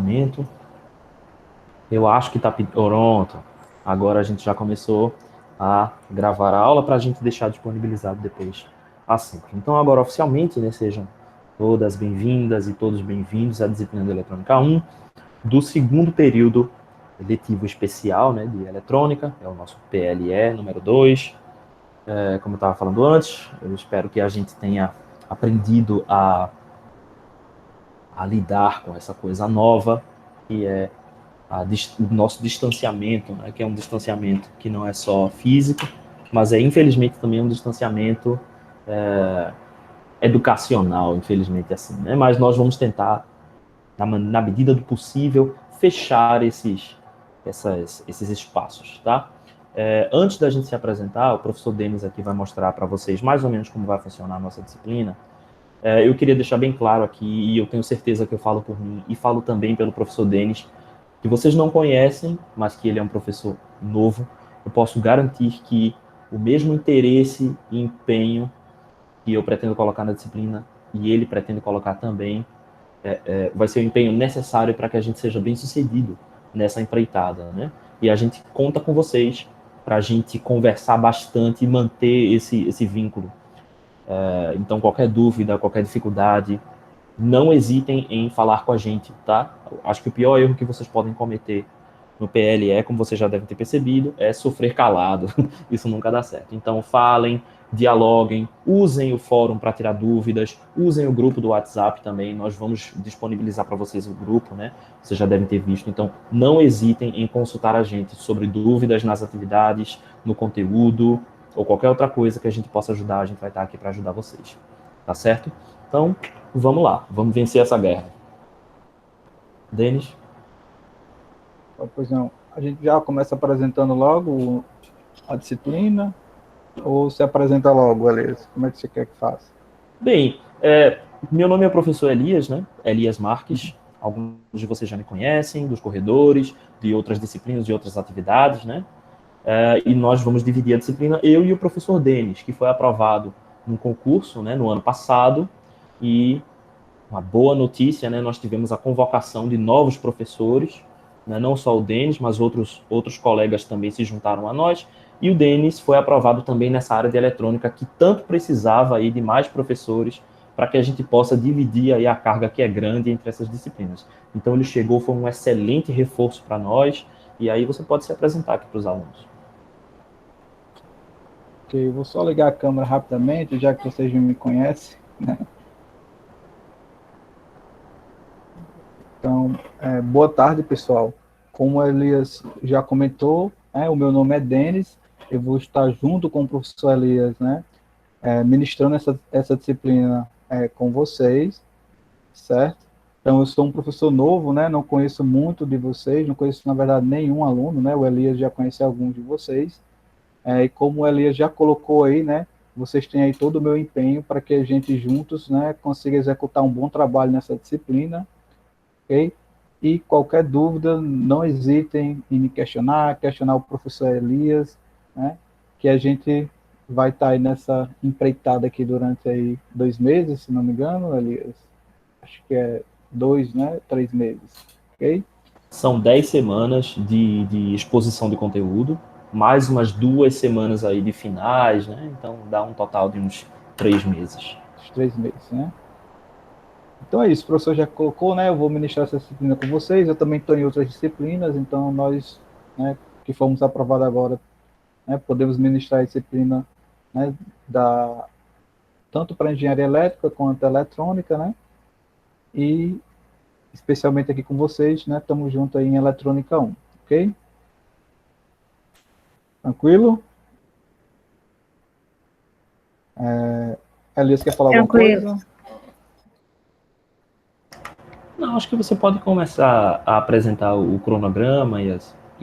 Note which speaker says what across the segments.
Speaker 1: funcionamento. Eu acho que está pronto. Agora a gente já começou a gravar a aula para a gente deixar disponibilizado depois assim. Então agora oficialmente, né, sejam todas bem-vindas e todos bem-vindos à disciplina de Eletrônica 1 do segundo período letivo especial, né, de Eletrônica, é o nosso PLE número 2. Como eu estava falando antes, eu espero que a gente tenha aprendido a lidar com essa coisa nova, que é o nosso distanciamento, né, que é um distanciamento que não é só físico, mas é infelizmente também um distanciamento educacional, infelizmente assim, né? Mas nós vamos tentar, na medida do possível, fechar esses espaços, tá? Antes da gente se apresentar, o professor Denis aqui vai mostrar para vocês mais ou menos como vai funcionar a nossa disciplina. Eu queria deixar bem claro aqui, e eu tenho certeza que eu falo por mim, e falo também pelo professor Denis, que vocês não conhecem, mas que ele é um professor novo. Eu posso garantir que o mesmo interesse e empenho que eu pretendo colocar na disciplina, e ele pretende colocar também, vai ser o empenho necessário para que a gente seja bem sucedido nessa empreitada, né? E a gente conta com vocês para a gente conversar bastante e manter esse vínculo. Então, qualquer dúvida, qualquer dificuldade, não hesitem em falar com a gente, tá? Acho que o pior erro que vocês podem cometer no PLE, como vocês já devem ter percebido, é sofrer calado. Isso nunca dá certo. Então, falem, dialoguem, usem o fórum para tirar dúvidas, usem o grupo do WhatsApp também. Nós vamos disponibilizar para vocês o grupo, né? Vocês já devem ter visto. Então, não hesitem em consultar a gente sobre dúvidas nas atividades, no conteúdo ou qualquer outra coisa que a gente possa ajudar. A gente vai estar aqui para ajudar vocês. Tá certo? Então, vamos lá. Vamos vencer essa guerra. Denis?
Speaker 2: Pois não, a gente já começa apresentando logo a disciplina, ou se apresenta logo, Elias? Como é que você quer que faça?
Speaker 1: Bem, meu nome é o professor Elias, né? Elias Marques. Alguns de vocês já me conhecem, dos corredores, de outras disciplinas, de outras atividades, né? E nós vamos dividir a disciplina, eu e o professor Denis, que foi aprovado num concurso, né, no ano passado, e uma boa notícia, né, nós tivemos a convocação de novos professores, né, não só o Denis, mas outros colegas também se juntaram a nós, e o Denis foi aprovado também nessa área de eletrônica que tanto precisava aí de mais professores para que a gente possa dividir aí a carga que é grande entre essas disciplinas. Então ele chegou, foi um excelente reforço para nós, e aí você pode se apresentar aqui para os alunos.
Speaker 2: Ok, eu vou só ligar a câmera rapidamente, já que vocês não me conhecem. Então, boa tarde, pessoal. Como o Elias já comentou, o meu nome é Denis, eu vou estar junto com o professor Elias, né, ministrando essa disciplina com vocês, certo? Então, eu sou um professor novo, né, não conheço muito de vocês, não conheço, na verdade, nenhum aluno, né, o Elias já conhece alguns de vocês, e como o Elias já colocou aí, né, vocês têm aí todo o meu empenho para que a gente juntos, né, consiga executar um bom trabalho nessa disciplina, ok? E qualquer dúvida, não hesitem em me questionar o professor Elias, né, que a gente vai estar aí nessa empreitada aqui durante aí 2 meses, se não me engano, Elias. Acho que é 2, né, 3 meses, ok?
Speaker 1: São 10 semanas de exposição de conteúdo, mais umas 2 semanas aí de finais, né? Então dá um total de uns 3 meses.
Speaker 2: Os 3 meses, né? Então é isso, o professor já colocou, né? Eu vou ministrar essa disciplina com vocês. Eu também estou em outras disciplinas, então nós, né, que fomos aprovados agora, né, podemos ministrar a disciplina, né, da, tanto para engenharia elétrica quanto eletrônica, né? E especialmente aqui com vocês, né? Estamos juntos aí em eletrônica 1, ok? Tranquilo? Elias quer falar alguma
Speaker 3: Tranquilo.
Speaker 2: coisa?
Speaker 1: Não, acho que você pode começar a apresentar o cronograma e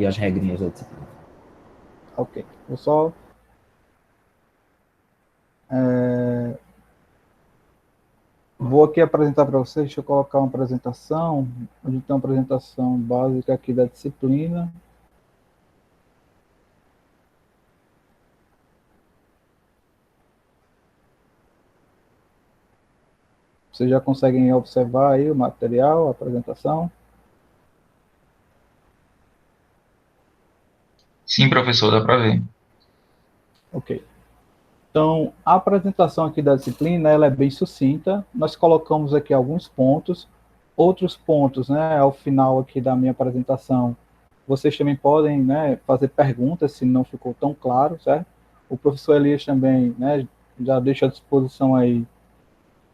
Speaker 1: as regrinhas da disciplina.
Speaker 2: Ok. Eu só vou aqui apresentar para vocês, deixa eu colocar uma apresentação. A gente tem uma apresentação básica aqui da disciplina. Vocês já conseguem observar aí o material, a apresentação?
Speaker 3: Sim, professor, dá para ver.
Speaker 2: Ok. Então, a apresentação aqui da disciplina, ela é bem sucinta. Nós colocamos aqui alguns pontos. Outros pontos, né, ao final aqui da minha apresentação, vocês também podem, né, fazer perguntas se não ficou tão claro, certo? O professor Elias também, né, já deixa à disposição aí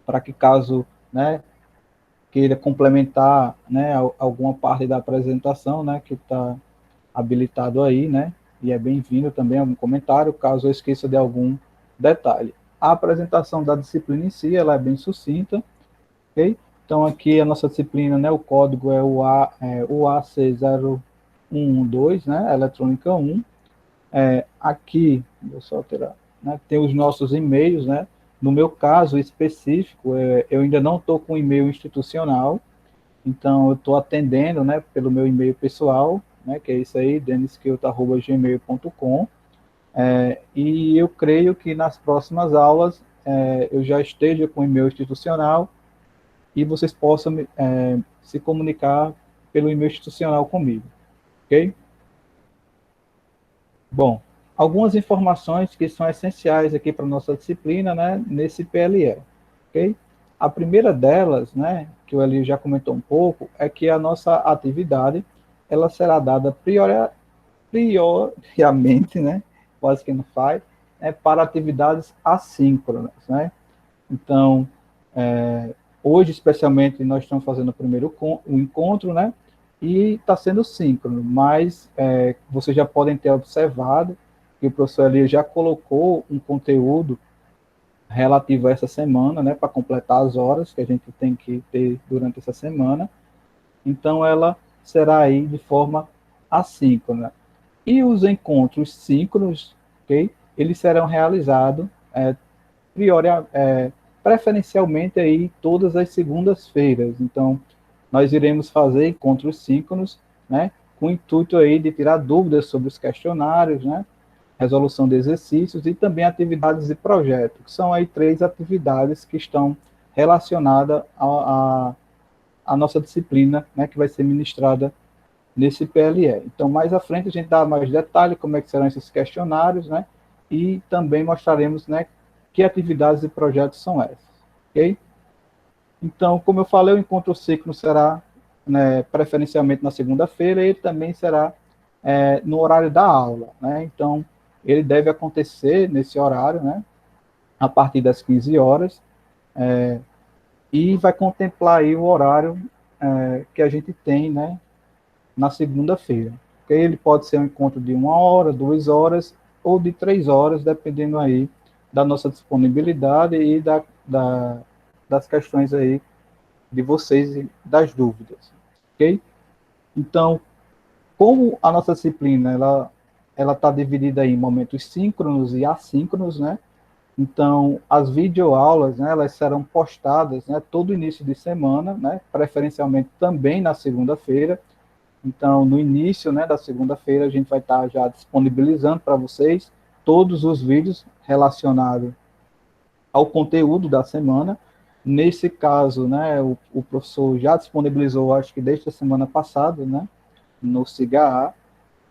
Speaker 2: para que caso, né, queira complementar, né, alguma parte da apresentação, né, que está habilitado aí, né, e é bem-vindo também algum comentário, caso eu esqueça de algum detalhe. A apresentação da disciplina em si, ela é bem sucinta, ok? Então, aqui a nossa disciplina, né, o código é o AC0112, né, eletrônica 1. Aqui, vou só alterar, né, tem os nossos e-mails, né, no meu caso específico, eu ainda não estou com e-mail institucional, então eu estou atendendo, né, pelo meu e-mail pessoal, né, que é isso aí, deniskilta@gmail.com, e eu creio que nas próximas aulas eu já esteja com e-mail institucional e vocês possam se comunicar pelo e-mail institucional comigo, ok? Bom, algumas informações que são essenciais aqui para a nossa disciplina, né, nesse PLE, ok? A primeira delas, né, que o Eli já comentou um pouco, é que a nossa atividade, ela será dada prioritariamente, né, quase que não faz, para atividades assíncronas, né? Então, hoje, especialmente, nós estamos fazendo o primeiro o encontro, né? E está sendo síncrono, mas vocês já podem ter observado que o professor Elias já colocou um conteúdo relativo a essa semana, né? Para completar as horas que a gente tem que ter durante essa semana. Então, ela será aí de forma assíncrona. E os encontros síncronos, ok? Eles serão realizados priori, preferencialmente aí todas as segundas-feiras. Então, nós iremos fazer encontros síncronos, né, com o intuito aí de tirar dúvidas sobre os questionários, né, resolução de exercícios e também atividades de projeto, que são aí 3 atividades que estão relacionadas à nossa disciplina, né, que vai ser ministrada nesse PLE. Então, mais à frente, a gente dá mais detalhe como é que serão esses questionários, né? E também mostraremos, né, que atividades e projetos são essas, ok? Então, como eu falei, o encontro ciclo será, né, preferencialmente na segunda-feira, e ele também será no horário da aula, né? Então, ele deve acontecer nesse horário, né, a partir das 15 horas, e vai contemplar aí o horário que a gente tem, né, na segunda-feira. Ele pode ser um encontro de 1 hora, 2 horas ou de 3 horas, dependendo aí da nossa disponibilidade e das questões aí de vocês e das dúvidas, ok? Então, como a nossa disciplina ela está dividida em momentos síncronos e assíncronos, né? Então, as videoaulas, né, elas serão postadas, né, todo início de semana, né, preferencialmente também na segunda-feira. Então, no início, né, da segunda-feira, a gente vai estar já disponibilizando para vocês todos os vídeos relacionados ao conteúdo da semana. Nesse caso, né, o professor já disponibilizou, acho que desde a semana passada, né, no SIGA,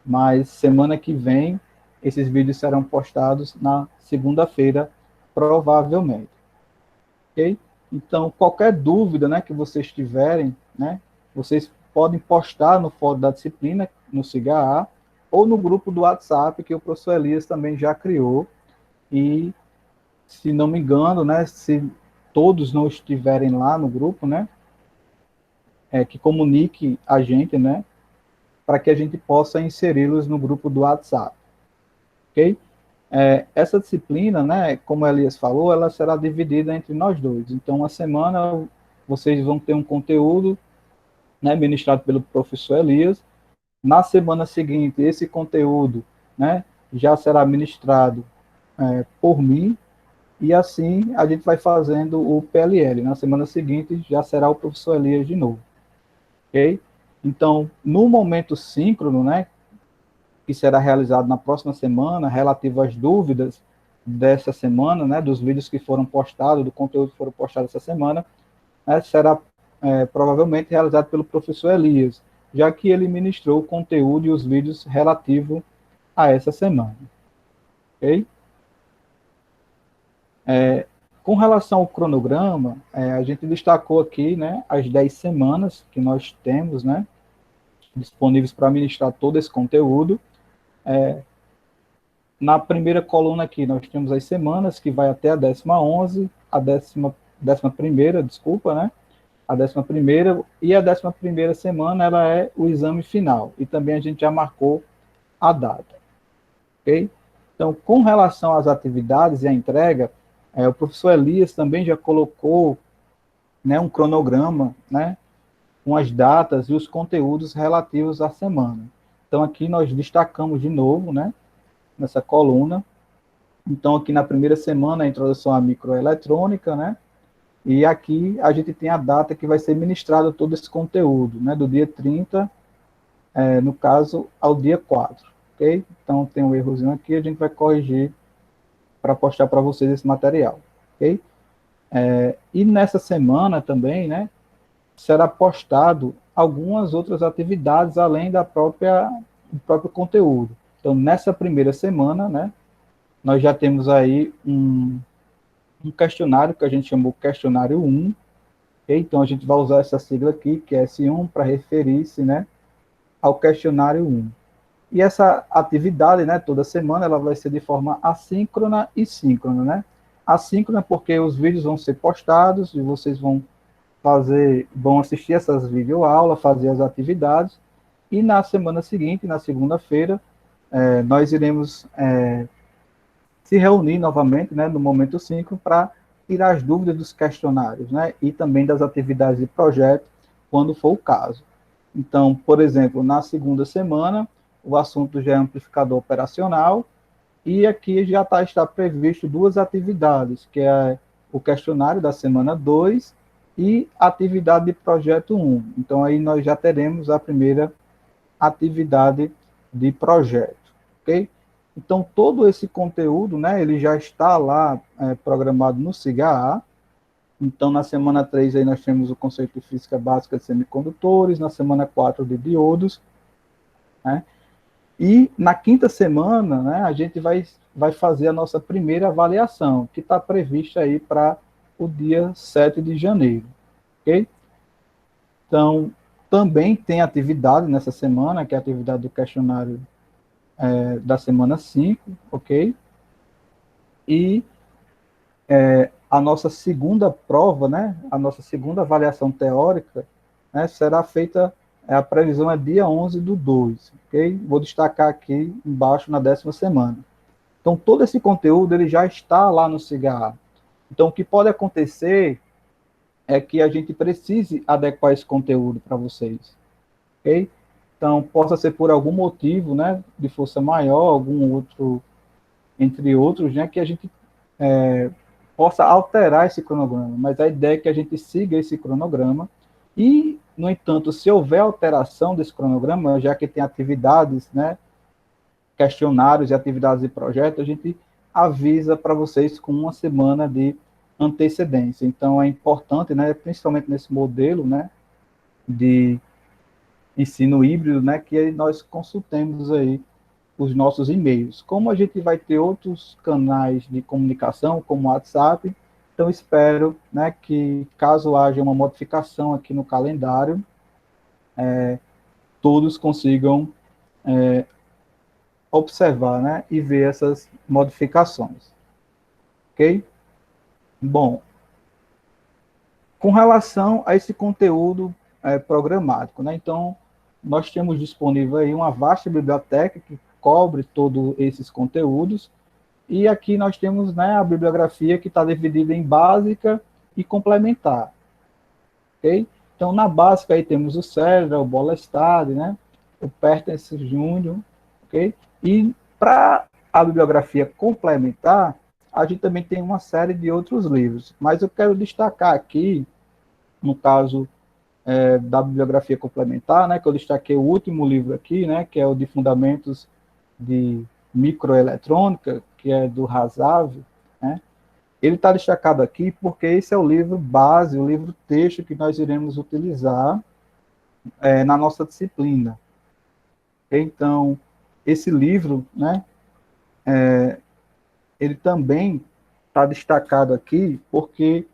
Speaker 2: mas semana que vem esses vídeos serão postados na segunda-feira, provavelmente. Ok? Então, qualquer dúvida, né, que vocês tiverem, né, vocês podem postar no fórum da disciplina, no SIGA, ou no grupo do WhatsApp, que o professor Elias também já criou. E, se não me engano, né, se todos não estiverem lá no grupo, né, que comunique a gente, né, para que a gente possa inseri-los no grupo do WhatsApp. Ok? Essa disciplina, né, como a Elias falou, ela será dividida entre nós dois. Então, uma semana vocês vão ter um conteúdo, né, ministrado pelo professor Elias. Na semana seguinte, esse conteúdo, né, já será ministrado por mim, e assim a gente vai fazendo o PLL. Na semana seguinte, já será o professor Elias de novo. Ok? Então, no momento síncrono, né, que será realizado na próxima semana, relativo às dúvidas dessa semana, né, dos vídeos que foram postados, do conteúdo que foram postados essa semana, né, será provavelmente realizado pelo professor Elias, já que ele ministrou o conteúdo e os vídeos relativos a essa semana. Ok? Com relação ao cronograma, a gente destacou aqui, né, as 10 semanas que nós temos, né, disponíveis para ministrar todo esse conteúdo. Na primeira coluna aqui, nós temos as semanas, que vai até a 11ª, a 11ª, desculpa, né? A 11ª, e a 11ª semana, ela é o exame final, e também a gente já marcou a data, ok? Então, com relação às atividades e à entrega, o professor Elias também já colocou, né, um cronograma, né, com as datas e os conteúdos relativos à semana. Então, aqui nós destacamos de novo, né, nessa coluna. Então, aqui na primeira semana, a introdução à microeletrônica, né? E aqui a gente tem a data que vai ser ministrado todo esse conteúdo, né? Do dia 30, no caso, ao dia 4, ok? Então, tem um errozinho aqui, a gente vai corrigir para postar para vocês esse material, ok? E nessa semana também, né? Será postado algumas outras atividades além do próprio conteúdo. Então, nessa primeira semana, né? Nós já temos aí um questionário que a gente chamou questionário 1, okay? Então a gente vai usar essa sigla aqui, que é S1, para referir-se, né, ao questionário 1. E essa atividade, né, toda semana, ela vai ser de forma assíncrona e síncrona, né? Assíncrona porque os vídeos vão ser postados e vocês vão assistir essas videoaulas, fazer as atividades, e na semana seguinte, na segunda-feira, nós iremos se reunir novamente, né, no momento 5, para tirar as dúvidas dos questionários, né, e também das atividades de projeto, quando for o caso. Então, por exemplo, na segunda semana, o assunto já é amplificador operacional, e aqui já está previsto duas atividades, que é o questionário da semana 2 e a atividade de projeto 1. Então, aí nós já teremos a primeira atividade de projeto, ok? Então, todo esse conteúdo, né, ele já está lá programado no SIGA. Então, na semana 3, aí nós temos o conceito de física básica de semicondutores, na semana 4, de diodos, né? E na quinta semana, né, a gente vai fazer a nossa primeira avaliação, que está prevista aí para o dia 7 de janeiro, ok? Então, também tem atividade nessa semana, que é a atividade do questionário da semana 5, ok? E a nossa segunda prova, né, a nossa segunda avaliação teórica, né, será feita, a previsão é dia 11/2, ok? Vou destacar aqui embaixo na 10ª semana. Então, todo esse conteúdo ele já está lá no SIGA. Então, o que pode acontecer é que a gente precise adequar esse conteúdo para vocês, ok? Então, possa ser por algum motivo, né, de força maior, algum outro, entre outros, né, que a gente possa alterar esse cronograma, mas a ideia é que a gente siga esse cronograma e, no entanto, se houver alteração desse cronograma, já que tem atividades, né, questionários e atividades de projeto, a gente avisa para vocês com uma semana de antecedência. Então, é importante, né, principalmente nesse modelo, né, de ensino híbrido, né, que nós consultemos aí os nossos e-mails. Como a gente vai ter outros canais de comunicação, como o WhatsApp, então espero, né, que caso haja uma modificação aqui no calendário, todos consigam observar, né, e ver essas modificações. Ok? Bom, com relação a esse conteúdo programático, né, então, nós temos disponível aí uma vasta biblioteca que cobre todos esses conteúdos, e aqui nós temos, né, a bibliografia que está dividida em básica e complementar, ok? Então, na básica aí temos o Cedra, o Bolestad, né, o Pertence Júnior, ok? E para a bibliografia complementar, a gente também tem uma série de outros livros, mas eu quero destacar aqui, no caso da bibliografia complementar, né, que eu destaquei o último livro aqui, né, que é o de Fundamentos de Microeletrônica, que é do Hasav, né? Ele está destacado aqui porque esse é o livro base, o livro texto que nós iremos utilizar na nossa disciplina. Então, esse livro, né, ele também está destacado aqui porque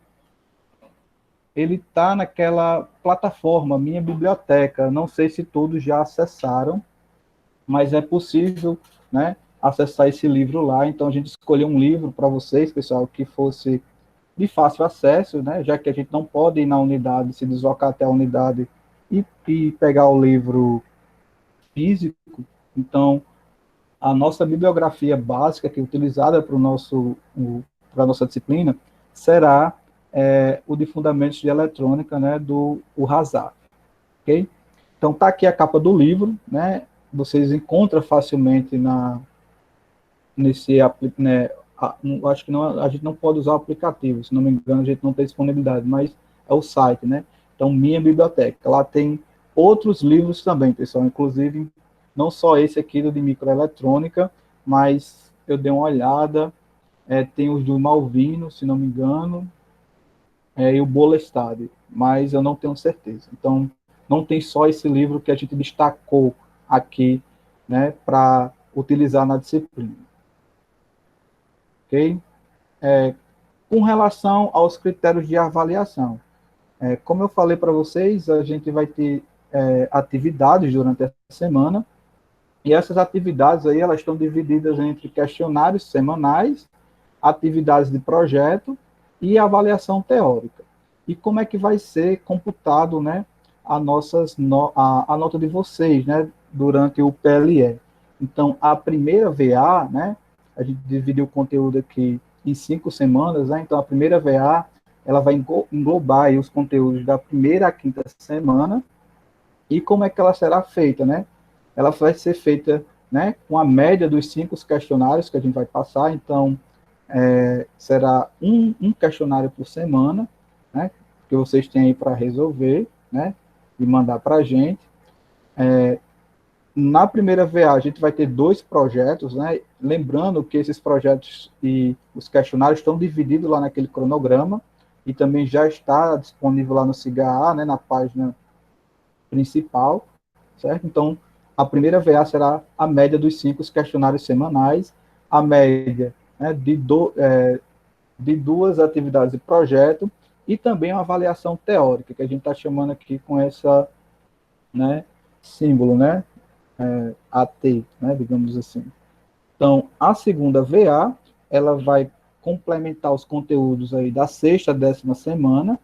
Speaker 2: ele está naquela plataforma Minha Biblioteca. Não sei se todos já acessaram, mas é possível, né, acessar esse livro lá. Então, a gente escolheu um livro para vocês, pessoal, que fosse de fácil acesso, né, já que a gente não pode ir na unidade, se deslocar até a unidade e pegar o livro físico. Então, a nossa bibliografia básica, que é utilizada para a nossa disciplina, será o de Fundamentos de Eletrônica, né, do Hazard, ok? Então, está aqui a capa do livro, né, vocês encontram facilmente nesse, né, acho que não, a gente não pode usar o aplicativo, se não me engano, a gente não tem disponibilidade, mas é o site, né? Então, Minha Biblioteca. Lá tem outros livros também, pessoal, inclusive, não só esse aqui do de microeletrônica, mas eu dei uma olhada, tem os do Malvino, se não me engano, e o Bolestad, mas eu não tenho certeza. Então, não tem só esse livro que a gente destacou aqui, né, para utilizar na disciplina. Ok? Com relação aos critérios de avaliação, como eu falei para vocês, a gente vai ter atividades durante a semana, e essas atividades aí, elas estão divididas entre questionários semanais, atividades de projeto e avaliação teórica. E como é que vai ser computado, né, a nota de vocês, né, durante o PLE. Então, a primeira VA, né, a gente dividiu o conteúdo aqui em 5 semanas, né, então a primeira VA, ela vai englobar aí os conteúdos da primeira à quinta semana, e como é que ela será feita, né? Ela vai ser feita, né, com a média dos 5 questionários que a gente vai passar, então, será um questionário por semana, né, que vocês têm aí para resolver, né, e mandar para a gente. Na primeira VA, a gente vai ter 2 projetos, né, lembrando que esses projetos e os questionários estão divididos lá naquele cronograma, e também já está disponível lá no SIGA, né, na página principal, certo? Então, a primeira VA será a média dos 5 questionários semanais, a média, né, de 2 atividades de projeto, e também uma avaliação teórica, que a gente está chamando aqui com essa, né, símbolo, né, AT, né, digamos assim. Então, a segunda VA, ela vai complementar os conteúdos aí da 6ª à 10ª semana,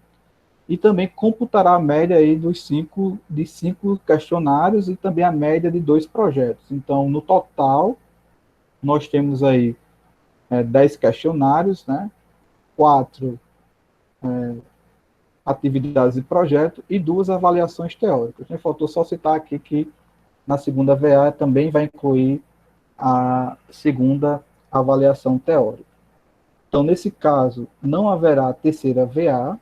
Speaker 2: e também computará a média aí de 5 questionários e também a média de 2 projetos. Então, no total, nós temos aí 10 questionários, né, 4 atividades de projeto e 2 avaliações teóricas. Me faltou só citar aqui que na segunda VA também vai incluir a segunda avaliação teórica. Então, nesse caso, não haverá terceira VA,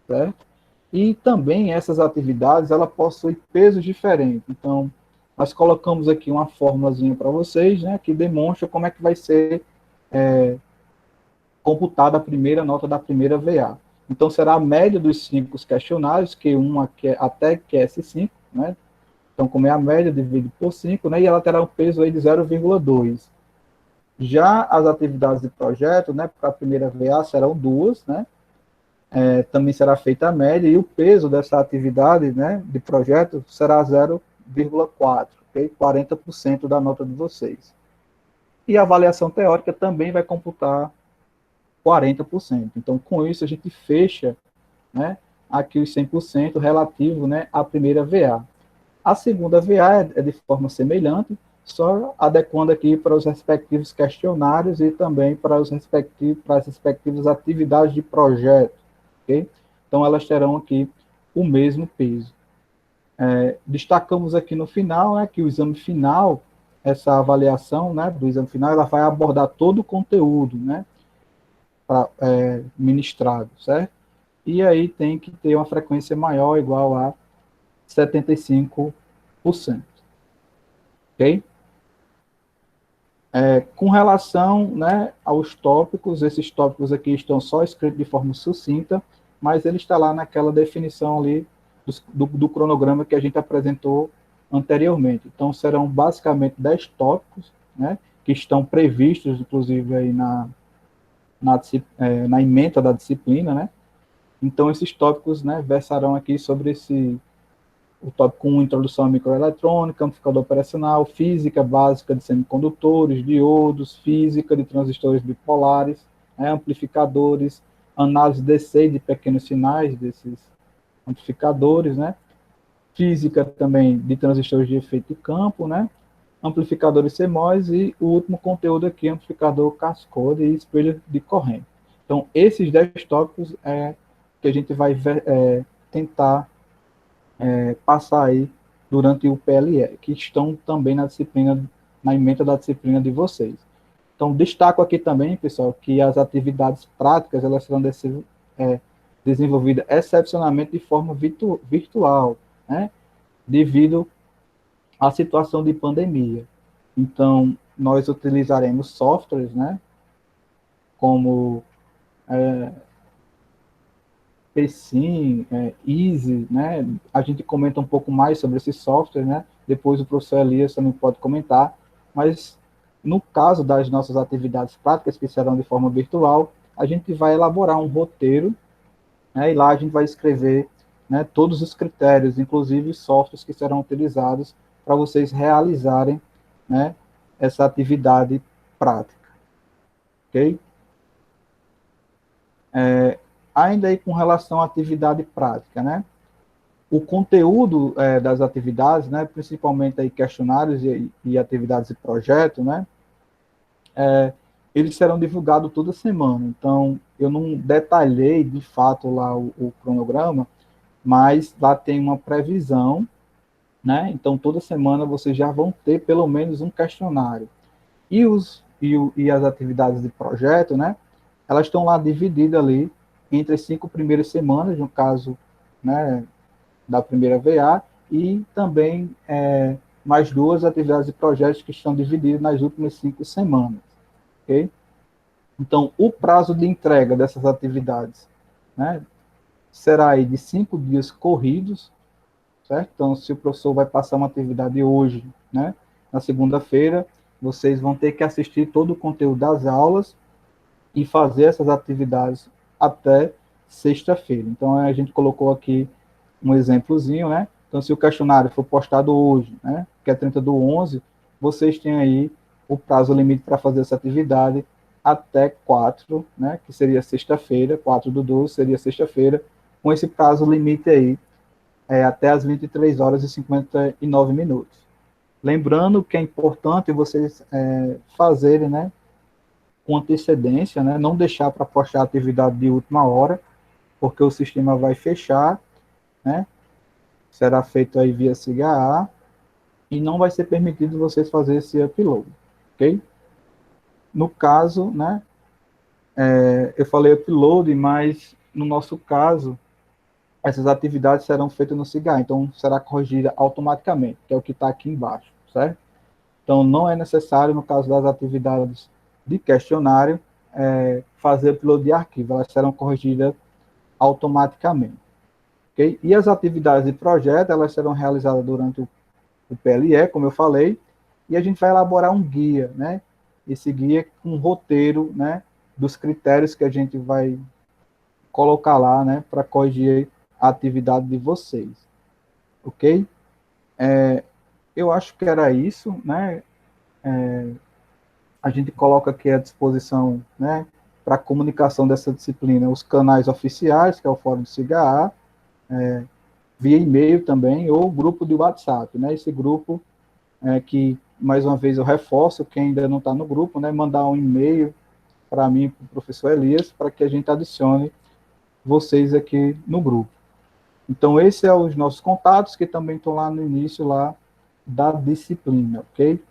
Speaker 2: certo? E também essas atividades, ela possui pesos diferentes. Então, nós colocamos aqui uma formulazinha para vocês, né, que demonstra como é que vai ser computada a primeira nota da primeira VA. Então, será a média dos 5 questionários, Q1 até QS5, né? Então, como é a média, dividido por 5, né? E ela terá um peso aí de 0,2. Já as atividades de projeto, né, para a primeira VA serão 2, né? Também será feita a média, e o peso dessa atividade, né, de projeto será 0,4, ok? 40% da nota de vocês. E a avaliação teórica também vai computar 40%. Então, com isso, a gente fecha, né, aqui os 100% relativo, né, à primeira VA. A segunda VA é de forma semelhante, só adequando aqui para os respectivos questionários e também para as respectivas atividades de projeto. Okay? Então, elas terão aqui o mesmo peso. Destacamos aqui no final, né, que o exame final, essa avaliação, né, do exame final, ela vai abordar todo o conteúdo, né, ministrado, certo? E aí tem que ter uma frequência maior, igual a 75%. Ok? Com relação, né, aos tópicos, esses tópicos aqui estão só escritos de forma sucinta, mas ele está lá naquela definição ali do cronograma que a gente apresentou anteriormente. Então, serão basicamente 10 tópicos, né, que estão previstos, inclusive, aí na ementa da disciplina, né? Então, esses tópicos, né, versarão aqui sobre o tópico 1, introdução à microeletrônica, amplificador operacional, física básica de semicondutores, diodos, física de transistores bipolares, né, amplificadores, análise DC de pequenos sinais desses amplificadores, né, física também de transistores de efeito de campo, né, amplificadores CMOS e o último conteúdo aqui, amplificador cascode e espelho de corrente. Então, esses 10 tópicos é que a gente vai tentar passar aí durante o PLE, que estão também na disciplina, na ementa da disciplina de vocês. Então, destaco aqui também, pessoal, que as atividades práticas, elas serão desenvolvidas excepcionalmente de forma virtual, né, devido à situação de pandemia. Então, nós utilizaremos softwares, né, como Psim, Easy, né? A gente comenta um pouco mais sobre esse software, né? Depois o professor Elias também pode comentar, mas no caso das nossas atividades práticas, que serão de forma virtual, a gente vai elaborar um roteiro, né? E lá a gente vai escrever, né, todos os critérios, inclusive os softwares que serão utilizados para vocês realizarem, né, essa atividade prática, ok? Ainda aí com relação à atividade prática, né? O conteúdo das atividades, né, principalmente aí questionários e atividades de projeto, né, eles serão divulgados toda semana. Então, eu não detalhei de fato lá o cronograma, mas lá tem uma previsão, né? Então, toda semana vocês já vão ter pelo menos um questionário. E as atividades de projeto, né? Elas estão lá divididas ali entre as 5 primeiras semanas, no caso, né, da primeira VA, e também mais 2 atividades de projetos que estão divididas nas últimas 5 semanas. Ok? Então, o prazo de entrega dessas atividades, né, será aí de 5 dias corridos, certo? Então, se o professor vai passar uma atividade hoje, né, na segunda-feira, vocês vão ter que assistir todo o conteúdo das aulas e fazer essas atividades até sexta-feira. Então, a gente colocou aqui um exemplozinho, né? Então, se o questionário for postado hoje, né, que é 30/11, vocês têm aí o prazo limite para fazer essa atividade até 4, né, que seria sexta-feira, 4/12 seria sexta-feira, com esse prazo limite aí, até as 23 horas e 59 minutos. Lembrando que é importante vocês fazerem, né, com antecedência, né, não deixar para postar a atividade de última hora, porque o sistema vai fechar, né, será feito aí via SIGA e não vai ser permitido vocês fazer esse upload, ok? No caso, né, eu falei upload, mas no nosso caso, essas atividades serão feitas no SIGA, então será corrigida automaticamente, que é o que está aqui embaixo, certo? Então, não é necessário, no caso das atividades de questionário, fazer upload de arquivo, elas serão corrigidas automaticamente. Okay? E as atividades de projeto, elas serão realizadas durante o PLE, como eu falei, e a gente vai elaborar um guia, né? Esse guia com um roteiro, né, dos critérios que a gente vai colocar lá, né, para corrigir a atividade de vocês. Ok? Eu acho que era isso, né? A gente coloca aqui à disposição, né, para a comunicação dessa disciplina, os canais oficiais, que é o Fórum do SIGA, via e-mail também, ou grupo de WhatsApp, né? Esse grupo que, mais uma vez, eu reforço, quem ainda não está no grupo, né, mandar um e-mail para mim, para o professor Elias, para que a gente adicione vocês aqui no grupo. Então, esses são os nossos contatos, que também estão lá no início lá da disciplina, ok?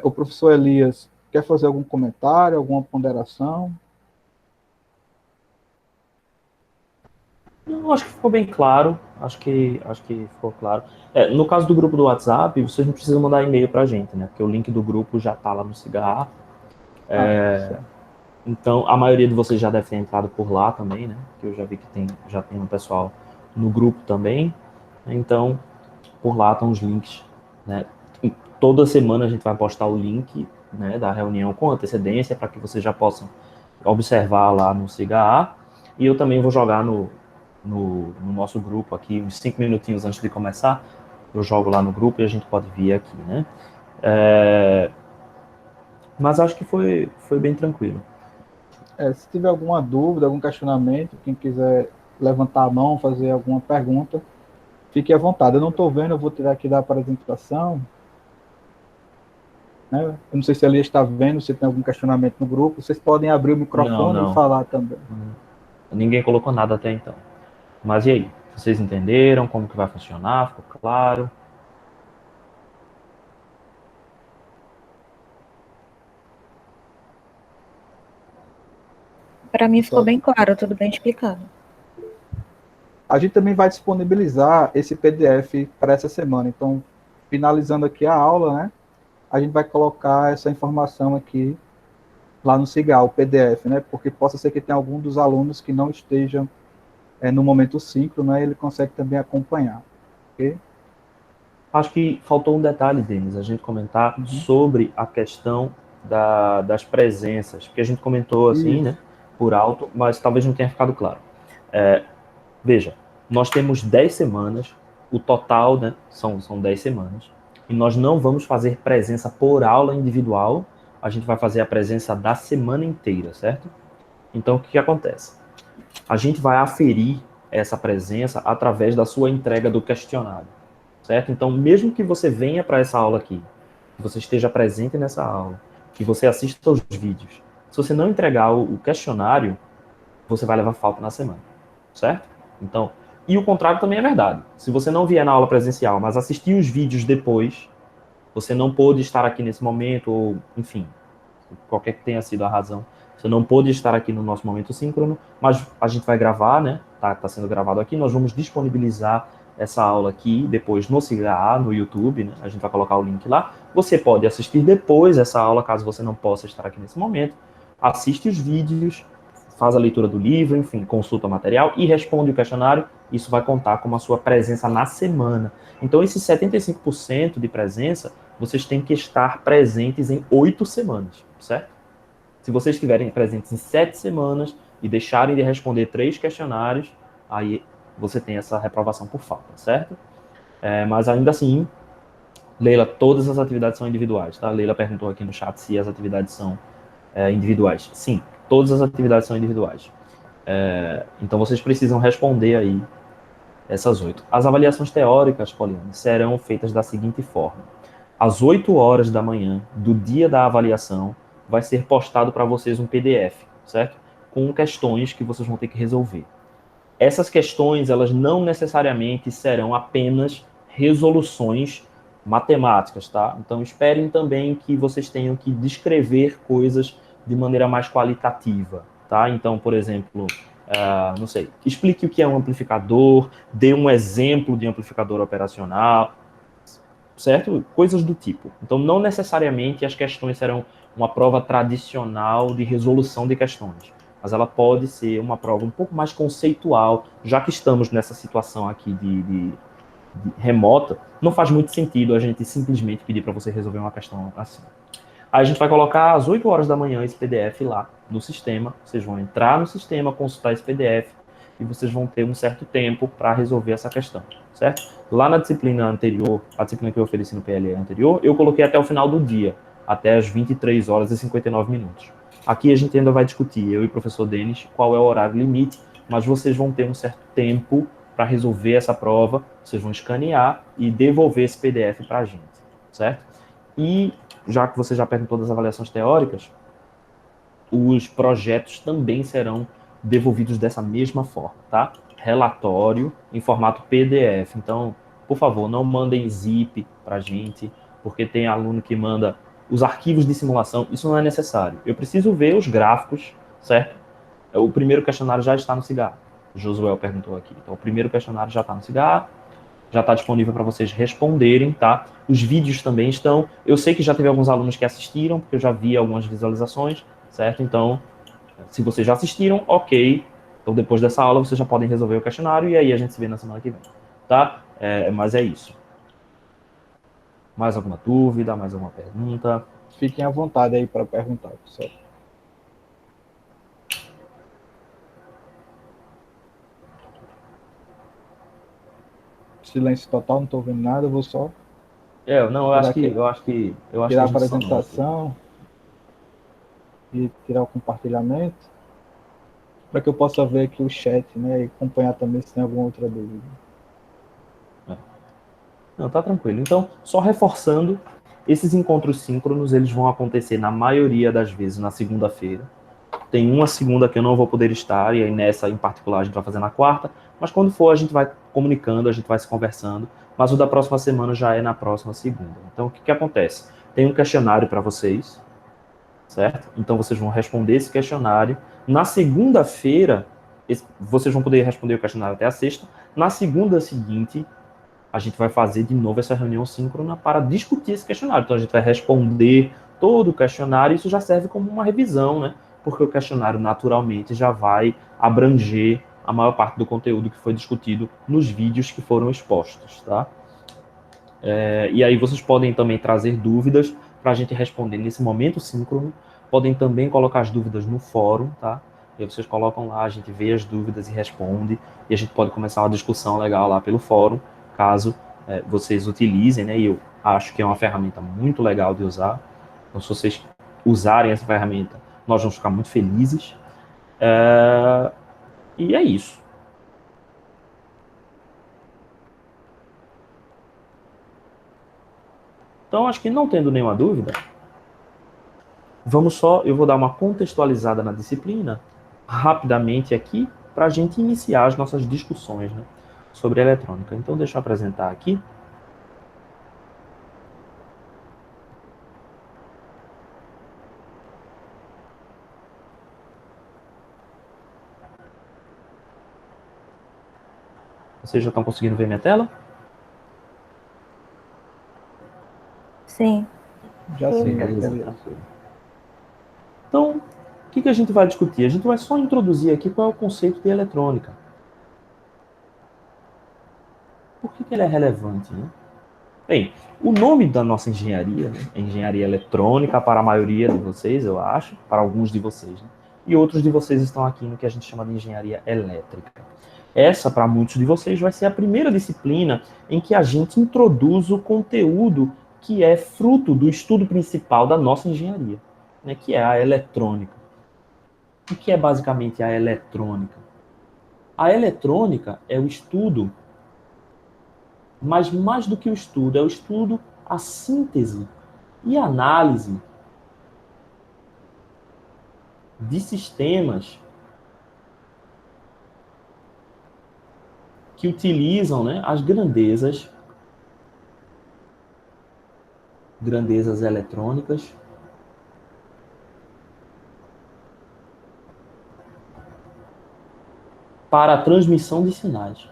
Speaker 2: O professor Elias quer fazer algum comentário, alguma ponderação?
Speaker 1: Não, acho que ficou bem claro. Acho que ficou claro. No caso do grupo do WhatsApp, vocês não precisam mandar e-mail para a gente, né? Porque o link do grupo já está lá no Cigarra. Então, a maioria de vocês já deve ter entrado por lá também, né? Que eu já vi que já tem um pessoal no grupo também. Então, por lá estão os links, né? E toda semana a gente vai postar o link, né, da reunião com antecedência para que vocês já possam observar lá no SIGA. E eu também vou jogar no nosso grupo aqui, uns 5 minutinhos antes de começar, eu jogo lá no grupo e a gente pode vir aqui, né? Mas acho que foi bem tranquilo.
Speaker 2: Se tiver alguma dúvida, algum questionamento, quem quiser levantar a mão, fazer alguma pergunta, fique à vontade. Eu não estou vendo, eu vou tirar aqui da apresentação. Né? Eu não sei se a Lia está vendo, se tem algum questionamento no grupo. Vocês podem abrir o microfone
Speaker 1: Não.
Speaker 2: e falar também.
Speaker 1: Ninguém colocou nada até então. Mas e aí? Vocês entenderam como que vai funcionar? Ficou claro?
Speaker 3: Para mim ficou bem claro, tudo bem explicado.
Speaker 2: A gente também vai disponibilizar esse PDF para essa semana. Então, finalizando aqui a aula, né? A gente vai colocar essa informação aqui lá no SIGA, o PDF, né? Porque possa ser que tenha algum dos alunos que não estejam no momento síncrono, né? Ele consegue também acompanhar, ok?
Speaker 1: Acho que faltou um detalhe, Denis, a gente comentar sobre a questão das presenças, porque a gente comentou assim, né, por alto, mas talvez não tenha ficado claro. Veja, nós temos 10 semanas, o total, né, são 10 semanas, e nós não vamos fazer presença por aula individual, a gente vai fazer a presença da semana inteira, certo? Então, o que acontece? A gente vai aferir essa presença através da sua entrega do questionário, certo? Então, mesmo que você venha para essa aula aqui, que você esteja presente nessa aula, que você assista aos vídeos, se você não entregar o questionário, você vai levar falta na semana, certo? Então, e o contrário também é verdade. Se você não vier na aula presencial, mas assistir os vídeos depois, você não pôde estar aqui nesse momento, ou, enfim, qualquer que tenha sido a razão, você não pôde estar aqui no nosso momento síncrono, mas a gente vai gravar, né? Tá sendo gravado aqui, nós vamos disponibilizar essa aula aqui depois no SIGA, no YouTube, né? A gente vai colocar o link lá. Você pode assistir depois essa aula, caso você não possa estar aqui nesse momento. Assiste os vídeos, faz a leitura do livro, enfim, consulta o material e responde o questionário. Isso vai contar como a sua presença na semana. Então, esses 75% de presença, vocês têm que estar presentes em 8 semanas, certo? Se vocês estiverem presentes em 7 semanas e deixarem de responder 3 questionários, aí você tem essa reprovação por falta, certo? Mas ainda assim, Leila, todas as atividades são individuais, tá? Leila perguntou aqui no chat se as atividades são individuais. Sim, todas as atividades são individuais. Então vocês precisam responder aí essas 8. As avaliações teóricas, Poliane, serão feitas da seguinte forma. Às 8 horas da manhã do dia da avaliação, vai ser postado para vocês um PDF, certo? Com questões que vocês vão ter que resolver. Essas questões, elas não necessariamente serão apenas resoluções matemáticas, tá? Então, esperem também que vocês tenham que descrever coisas de maneira mais qualitativa, tá? Então, por exemplo, não sei, explique o que é um amplificador, dê um exemplo de amplificador operacional, certo? Coisas do tipo. Então, não necessariamente as questões serão uma prova tradicional de resolução de questões, mas ela pode ser uma prova um pouco mais conceitual, já que estamos nessa situação aqui de remota, não faz muito sentido a gente simplesmente pedir para você resolver uma questão assim. Aí a gente vai colocar às 8 horas da manhã esse PDF lá no sistema, vocês vão entrar no sistema, consultar esse PDF, e vocês vão ter um certo tempo para resolver essa questão, certo? Lá na disciplina anterior, a disciplina que eu ofereci no PLE anterior, eu coloquei até o final do dia, até as 23 horas e 59 minutos. Aqui a gente ainda vai discutir, eu e o professor Denis, qual é o horário limite, mas vocês vão ter um certo tempo para resolver essa prova, vocês vão escanear e devolver esse PDF para a gente, certo? E, já que você já perguntou das avaliações teóricas, os projetos também serão devolvidos dessa mesma forma, tá? Relatório em formato PDF. Então, por favor, não mandem zip para a gente, porque tem aluno que manda os arquivos de simulação. Isso não é necessário. Eu preciso ver os gráficos, certo? O primeiro questionário já está no Cigar. Josué perguntou aqui. Então, o primeiro questionário já está no Cigar, já está disponível para vocês responderem, tá? Os vídeos também estão. Eu sei que já teve alguns alunos que assistiram, porque eu já vi algumas visualizações, certo? Então, se vocês já assistiram, ok. Então, depois dessa aula, vocês já podem resolver o questionário e aí a gente se vê na semana que vem, tá? Mas é isso. Mais alguma dúvida, mais alguma pergunta?
Speaker 2: Fiquem à vontade aí para perguntar, pessoal. Silêncio total, não estou vendo nada, eu vou só
Speaker 1: Não, eu
Speaker 2: tirar,
Speaker 1: acho que,
Speaker 2: aqui,
Speaker 1: eu acho que, eu acho que
Speaker 2: tirar
Speaker 1: a
Speaker 2: a
Speaker 1: gente sanou aqui.
Speaker 2: apresentação e tirar o compartilhamento, para que eu possa ver aqui o chat, né, e acompanhar também se tem alguma outra dúvida.
Speaker 1: Não, tá tranquilo. Então, só reforçando, esses encontros síncronos, eles vão acontecer na maioria das vezes na segunda-feira. Tem uma segunda que eu não vou poder estar, e aí nessa em particular a gente vai fazer na quarta, mas quando for a gente vai comunicando, a gente vai se conversando, mas o da próxima semana já é na próxima segunda. Então, o que que acontece? Tem um questionário para vocês, certo? Então, vocês vão responder esse questionário. Na segunda-feira, vocês vão poder responder o questionário até a sexta. Na segunda seguinte, a gente vai fazer de novo essa reunião síncrona para discutir esse questionário. Então, a gente vai responder todo o questionário, e isso já serve como uma revisão, né? Porque o questionário, naturalmente, já vai abranger a maior parte do conteúdo que foi discutido nos vídeos que foram expostos, tá? E aí vocês podem também trazer dúvidas para a gente responder nesse momento síncrono. Podem também colocar as dúvidas no fórum, tá? E aí vocês colocam lá, a gente vê as dúvidas e responde, e a gente pode começar uma discussão legal lá pelo fórum, caso vocês utilizem, né? E eu acho que é uma ferramenta muito legal de usar. Então, se vocês usarem essa ferramenta, nós vamos ficar muito felizes. E é isso. Então, acho que não tendo nenhuma dúvida, eu vou dar uma contextualizada na disciplina, rapidamente aqui, para a gente iniciar as nossas discussões, né, sobre eletrônica. Então, deixa eu apresentar aqui. Vocês já estão conseguindo ver minha tela?
Speaker 3: Sim.
Speaker 2: Já sim,
Speaker 1: Beleza, tranquilo. Então, o que a gente vai discutir? A gente vai só introduzir aqui qual é o conceito de eletrônica. Por que ele é relevante, né? Bem, o nome da nossa engenharia, né, é engenharia eletrônica para a maioria de vocês, eu acho, para alguns de vocês, né? E outros de vocês estão aqui no que a gente chama de engenharia elétrica. Essa, para muitos de vocês, vai ser a primeira disciplina em que a gente introduz o conteúdo que é fruto do estudo principal da nossa engenharia, né, que é a eletrônica. O que é basicamente a eletrônica? A eletrônica é o estudo, mas mais do que o estudo, é o estudo, a síntese e análise de sistemas que utilizam, né, as grandezas eletrônicas para a transmissão de sinais.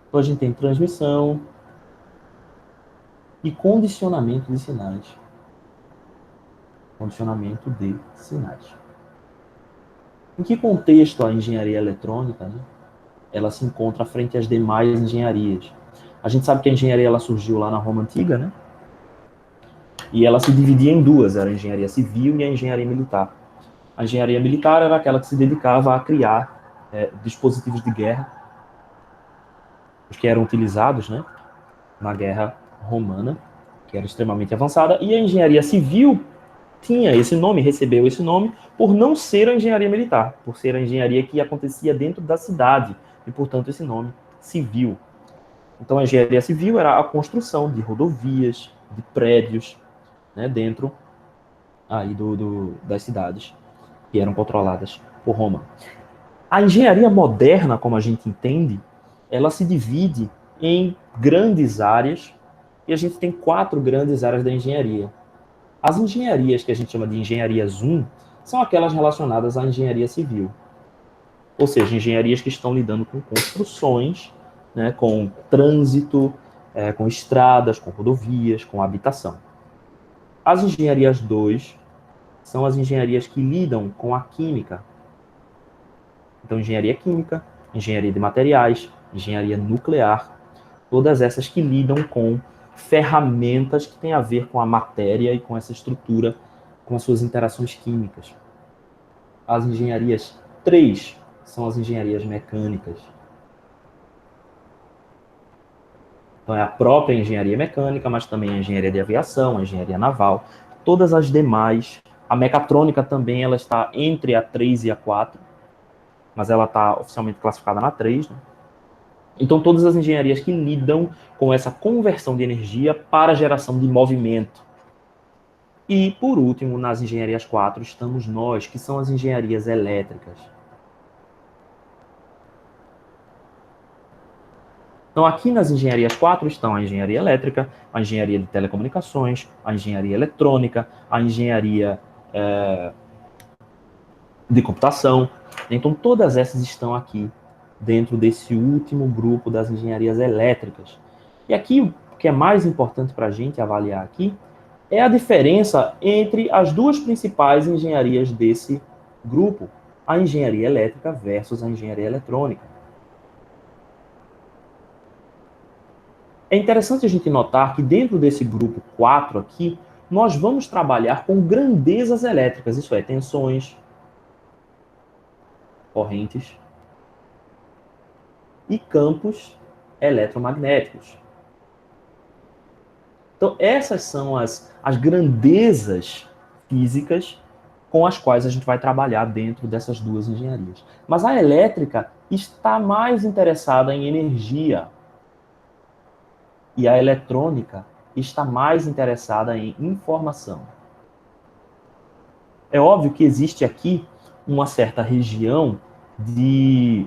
Speaker 1: Então a gente tem transmissão e condicionamento de sinais. Condicionamento de sinais. Em que contexto a engenharia eletrônica, né, ela se encontra frente às demais engenharias? A gente sabe que a engenharia ela surgiu lá na Roma Antiga, né? E ela se dividia em duas, era a engenharia civil e a engenharia militar. A engenharia militar era aquela que se dedicava a criar dispositivos de guerra, os que eram utilizados, né, na guerra romana, que era extremamente avançada, e a engenharia civil tinha esse nome, recebeu esse nome, por não ser a engenharia militar, por ser a engenharia que acontecia dentro da cidade, e, portanto, esse nome civil. Então, a engenharia civil era a construção de rodovias, de prédios, né, dentro aí das cidades que eram controladas por Roma. A engenharia moderna, como a gente entende, ela se divide em grandes áreas, e a gente tem 4 grandes áreas da engenharia. As engenharias que a gente chama de engenharias 1 são aquelas relacionadas à engenharia civil. Ou seja, engenharias que estão lidando com construções, né, com trânsito, com estradas, com rodovias, com habitação. As engenharias 2 são as engenharias que lidam com a química. Então, engenharia química, engenharia de materiais, engenharia nuclear, todas essas que lidam com ferramentas que têm a ver com a matéria e com essa estrutura, com as suas interações químicas. As engenharias 3 são as engenharias mecânicas. Então, é a própria engenharia mecânica, mas também a engenharia de aviação, a engenharia naval, todas as demais. A mecatrônica também ela está entre a 3 e a 4, mas ela está oficialmente classificada na 3, né? Então, todas as engenharias que lidam com essa conversão de energia para a geração de movimento. E, por último, nas engenharias 4, estamos nós, que são as engenharias elétricas. Então, aqui nas engenharias 4 estão a engenharia elétrica, a engenharia de telecomunicações, a engenharia eletrônica, a engenharia de computação. Então, todas essas estão aqui dentro desse último grupo das engenharias elétricas. E aqui, o que é mais importante para a gente avaliar aqui, é a diferença entre as duas principais engenharias desse grupo, a engenharia elétrica versus a engenharia eletrônica. É interessante a gente notar que dentro desse grupo 4 aqui, nós vamos trabalhar com grandezas elétricas, isso é, tensões, correntes e campos eletromagnéticos. Então, essas são as grandezas físicas com as quais a gente vai trabalhar dentro dessas duas engenharias. Mas a elétrica está mais interessada em energia. E a eletrônica está mais interessada em informação. É óbvio que existe aqui uma certa região de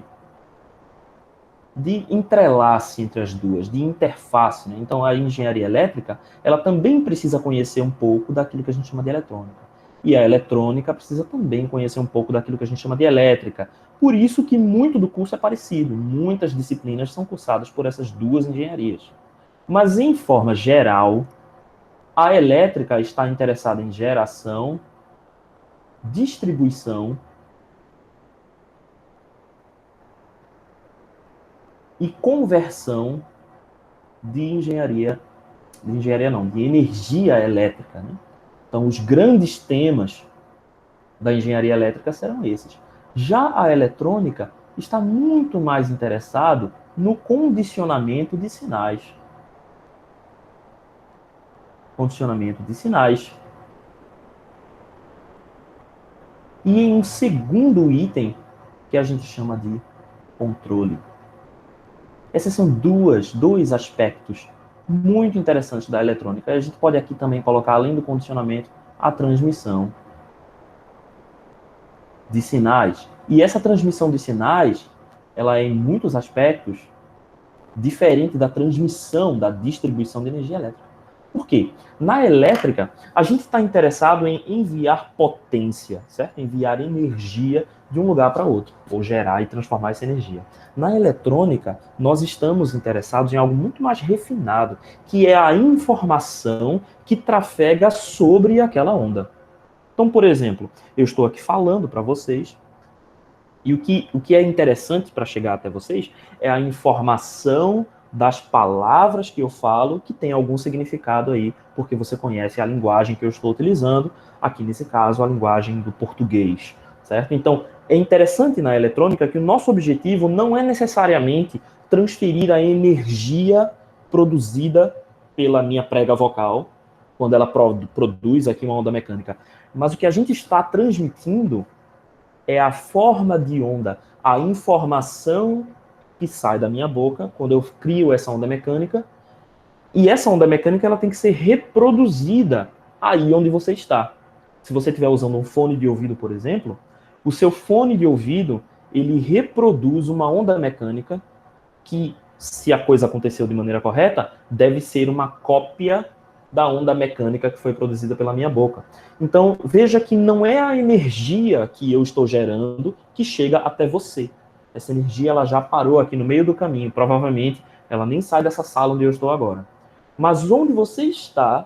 Speaker 1: entrelace entre as duas, de interface, né? Então, a engenharia elétrica, ela também precisa conhecer um pouco daquilo que a gente chama de eletrônica. E a eletrônica precisa também conhecer um pouco daquilo que a gente chama de elétrica. Por isso que muito do curso é parecido. Muitas disciplinas são cursadas por essas duas engenharias. Mas, em forma geral, a elétrica está interessada em geração, distribuição e conversão de energia elétrica, né? Então, os grandes temas da engenharia elétrica serão esses. Já a eletrônica está muito mais interessado no condicionamento de sinais. Condicionamento de sinais. E em um segundo item, que a gente chama de controle. Esses são dois aspectos muito interessantes da eletrônica. A gente pode aqui também colocar, além do condicionamento, a transmissão de sinais. E essa transmissão de sinais, ela é, em muitos aspectos, diferente da transmissão, da distribuição de energia elétrica. Por quê? Na elétrica, a gente está interessado em enviar potência, certo? Enviar energia de um lugar para outro, ou gerar e transformar essa energia. Na eletrônica, nós estamos interessados em algo muito mais refinado, que é a informação que trafega sobre aquela onda. Então, por exemplo, eu estou aqui falando para vocês, e o que é interessante para chegar até vocês é a informação das palavras que eu falo que tem algum significado aí, porque você conhece a linguagem que eu estou utilizando, aqui nesse caso a linguagem do português, certo? Então, é interessante na eletrônica que o nosso objetivo não é necessariamente transferir a energia produzida pela minha prega vocal, quando ela produz aqui uma onda mecânica, mas o que a gente está transmitindo é a forma de onda, a informação que sai da minha boca quando eu crio essa onda mecânica, e essa onda mecânica ela tem que ser reproduzida aí onde você está. Se você estiver usando um fone de ouvido, por exemplo, o seu fone de ouvido, ele reproduz uma onda mecânica que, se a coisa aconteceu de maneira correta, deve ser uma cópia da onda mecânica que foi produzida pela minha boca. Então, veja que não é a energia que eu estou gerando que chega até você. Essa energia ela já parou aqui no meio do caminho. Provavelmente, ela nem sai dessa sala onde eu estou agora. Mas onde você está,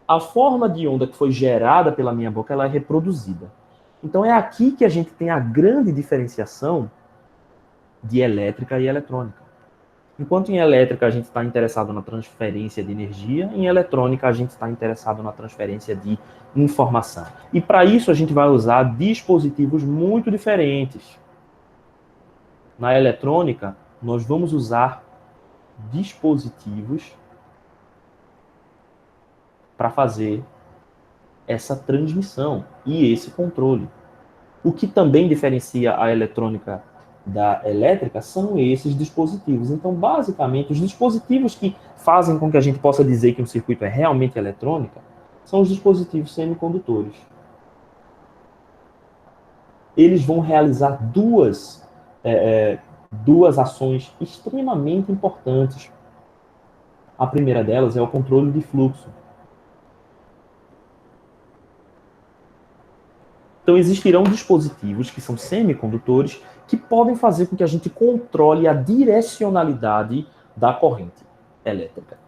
Speaker 1: a forma de onda que foi gerada pela minha boca, ela é reproduzida. Então, é aqui que a gente tem a grande diferenciação de elétrica e eletrônica. Enquanto em elétrica a gente está interessado na transferência de energia, em eletrônica a gente está interessado na transferência de informação. E para isso a gente vai usar dispositivos muito diferentes. Na eletrônica, nós vamos usar dispositivos para fazer essa transmissão e esse controle. O que também diferencia a eletrônica da elétrica são esses dispositivos. Então, basicamente, os dispositivos que fazem com que a gente possa dizer que um circuito é realmente eletrônica são os dispositivos semicondutores. Eles vão realizar duas ações extremamente importantes. A primeira delas é o controle de fluxo. Então, existirão dispositivos que são semicondutores que podem fazer com que a gente controle a direcionalidade da corrente elétrica.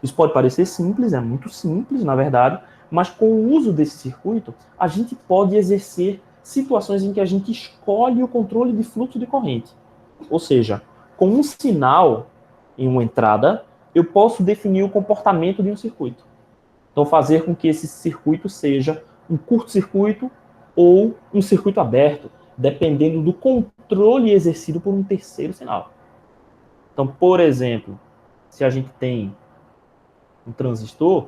Speaker 1: Isso pode parecer simples, é muito simples, na verdade, mas com o uso desse circuito, a gente pode exercer situações em que a gente escolhe o controle de fluxo de corrente. Ou seja, com um sinal em uma entrada, eu posso definir o comportamento de um circuito. Então, fazer com que esse circuito seja um curto-circuito ou um circuito aberto, dependendo do controle exercido por um terceiro sinal. Então, por exemplo, se a gente tem um transistor,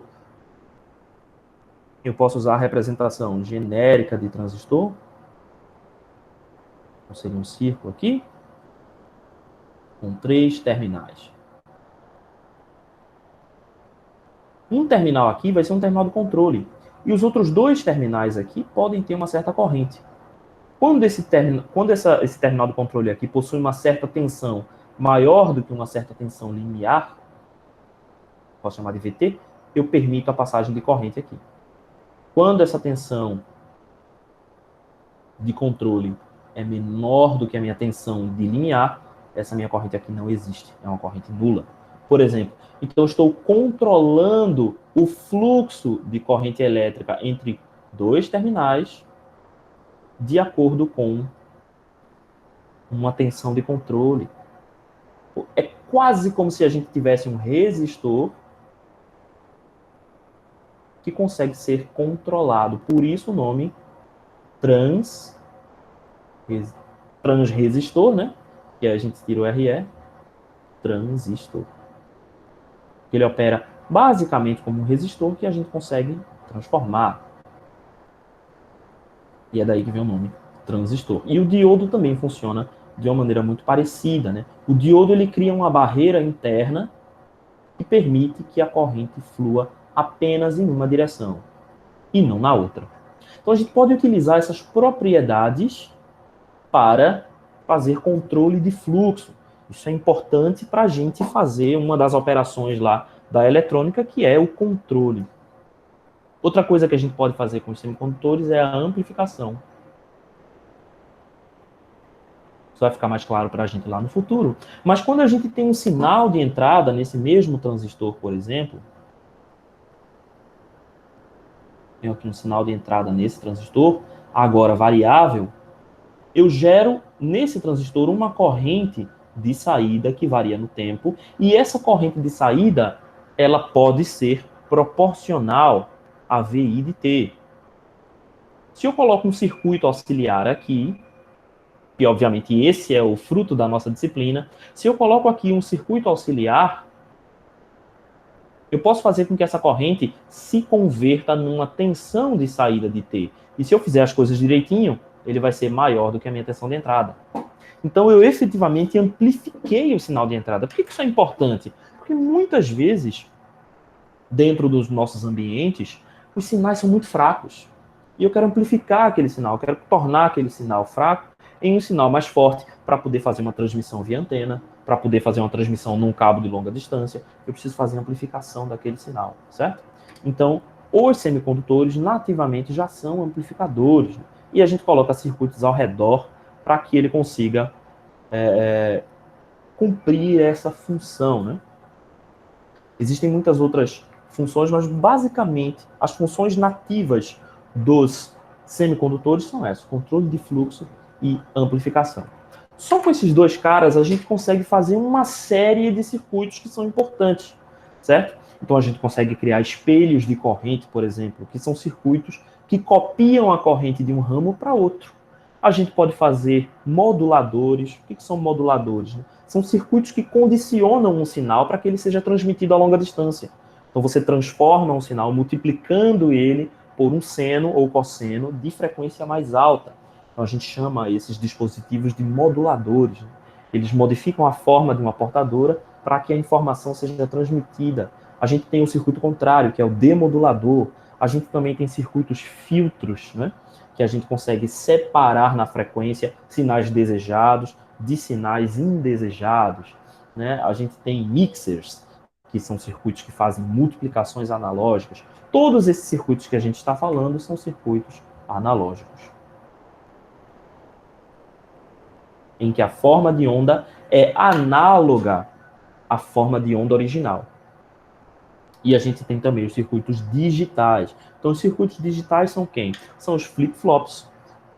Speaker 1: eu posso usar a representação genérica de transistor. Então, seria um círculo aqui, com 3 terminais. Um terminal aqui vai ser um terminal de controle. E os outros 2 terminais aqui podem ter uma certa corrente. Quando esse terminal de controle aqui possui uma certa tensão maior do que uma certa tensão limiar, posso chamar de VT, eu permito a passagem de corrente aqui. Quando essa tensão de controle é menor do que a minha tensão de limiar, essa minha corrente aqui não existe, é uma corrente nula. Por exemplo, então eu estou controlando o fluxo de corrente elétrica entre 2 terminais de acordo com uma tensão de controle. É quase como se a gente tivesse um resistor que consegue ser controlado. Por isso o nome transresistor, né? Que a gente tira o RE, transistor. Ele opera basicamente como um resistor que a gente consegue transformar. E é daí que vem o nome, transistor. E o diodo também funciona de uma maneira muito parecida, né? O diodo ele cria uma barreira interna que permite que a corrente flua apenas em uma direção e não na outra. Então a gente pode utilizar essas propriedades para fazer controle de fluxo. Isso é importante para a gente fazer uma das operações lá da eletrônica, que é o controle. Outra coisa que a gente pode fazer com os semicondutores é a amplificação. Isso vai ficar mais claro para a gente lá no futuro. Mas quando a gente tem um sinal de entrada nesse mesmo transistor, por exemplo, tenho aqui um sinal de entrada nesse transistor, agora variável, eu gero nesse transistor uma corrente de saída que varia no tempo, e essa corrente de saída, ela pode ser proporcional a VI de T. Se eu coloco um circuito auxiliar aqui, e obviamente esse é o fruto da nossa disciplina, se eu coloco aqui um circuito auxiliar, eu posso fazer com que essa corrente se converta numa tensão de saída de T. E se eu fizer as coisas direitinho, ele vai ser maior do que a minha tensão de entrada. Então eu efetivamente amplifiquei o sinal de entrada. Por que isso é importante? Porque muitas vezes, dentro dos nossos ambientes, os sinais são muito fracos. E eu quero amplificar aquele sinal, eu quero tornar aquele sinal fraco em um sinal mais forte para poder fazer uma transmissão via antena, para poder fazer uma transmissão num cabo de longa distância. Eu preciso fazer a amplificação daquele sinal, certo? Então, os semicondutores nativamente já são amplificadores. E a gente coloca circuitos ao redor para que ele consiga cumprir essa função, né? Existem muitas outras funções, mas basicamente as funções nativas dos semicondutores são essas: controle de fluxo e amplificação. Só com esses dois caras a gente consegue fazer uma série de circuitos que são importantes, certo? Então a gente consegue criar espelhos de corrente, por exemplo, que são circuitos que copiam a corrente de um ramo para outro. A gente pode fazer moduladores. O que são moduladores? São circuitos que condicionam um sinal para que ele seja transmitido a longa distância. Então você transforma um sinal multiplicando ele por um seno ou cosseno de frequência mais alta. Então a gente chama esses dispositivos de moduladores. Eles modificam a forma de uma portadora para que a informação seja transmitida. A gente tem o circuito contrário, que é o demodulador. A gente também tem circuitos filtros, né? Que a gente consegue separar na frequência sinais desejados de sinais indesejados. Né? A gente tem mixers, que são circuitos que fazem multiplicações analógicas. Todos esses circuitos que a gente está falando são circuitos analógicos, em que a forma de onda é análoga à forma de onda original. E a gente tem também os circuitos digitais. Então, os circuitos digitais são quem? São os flip-flops,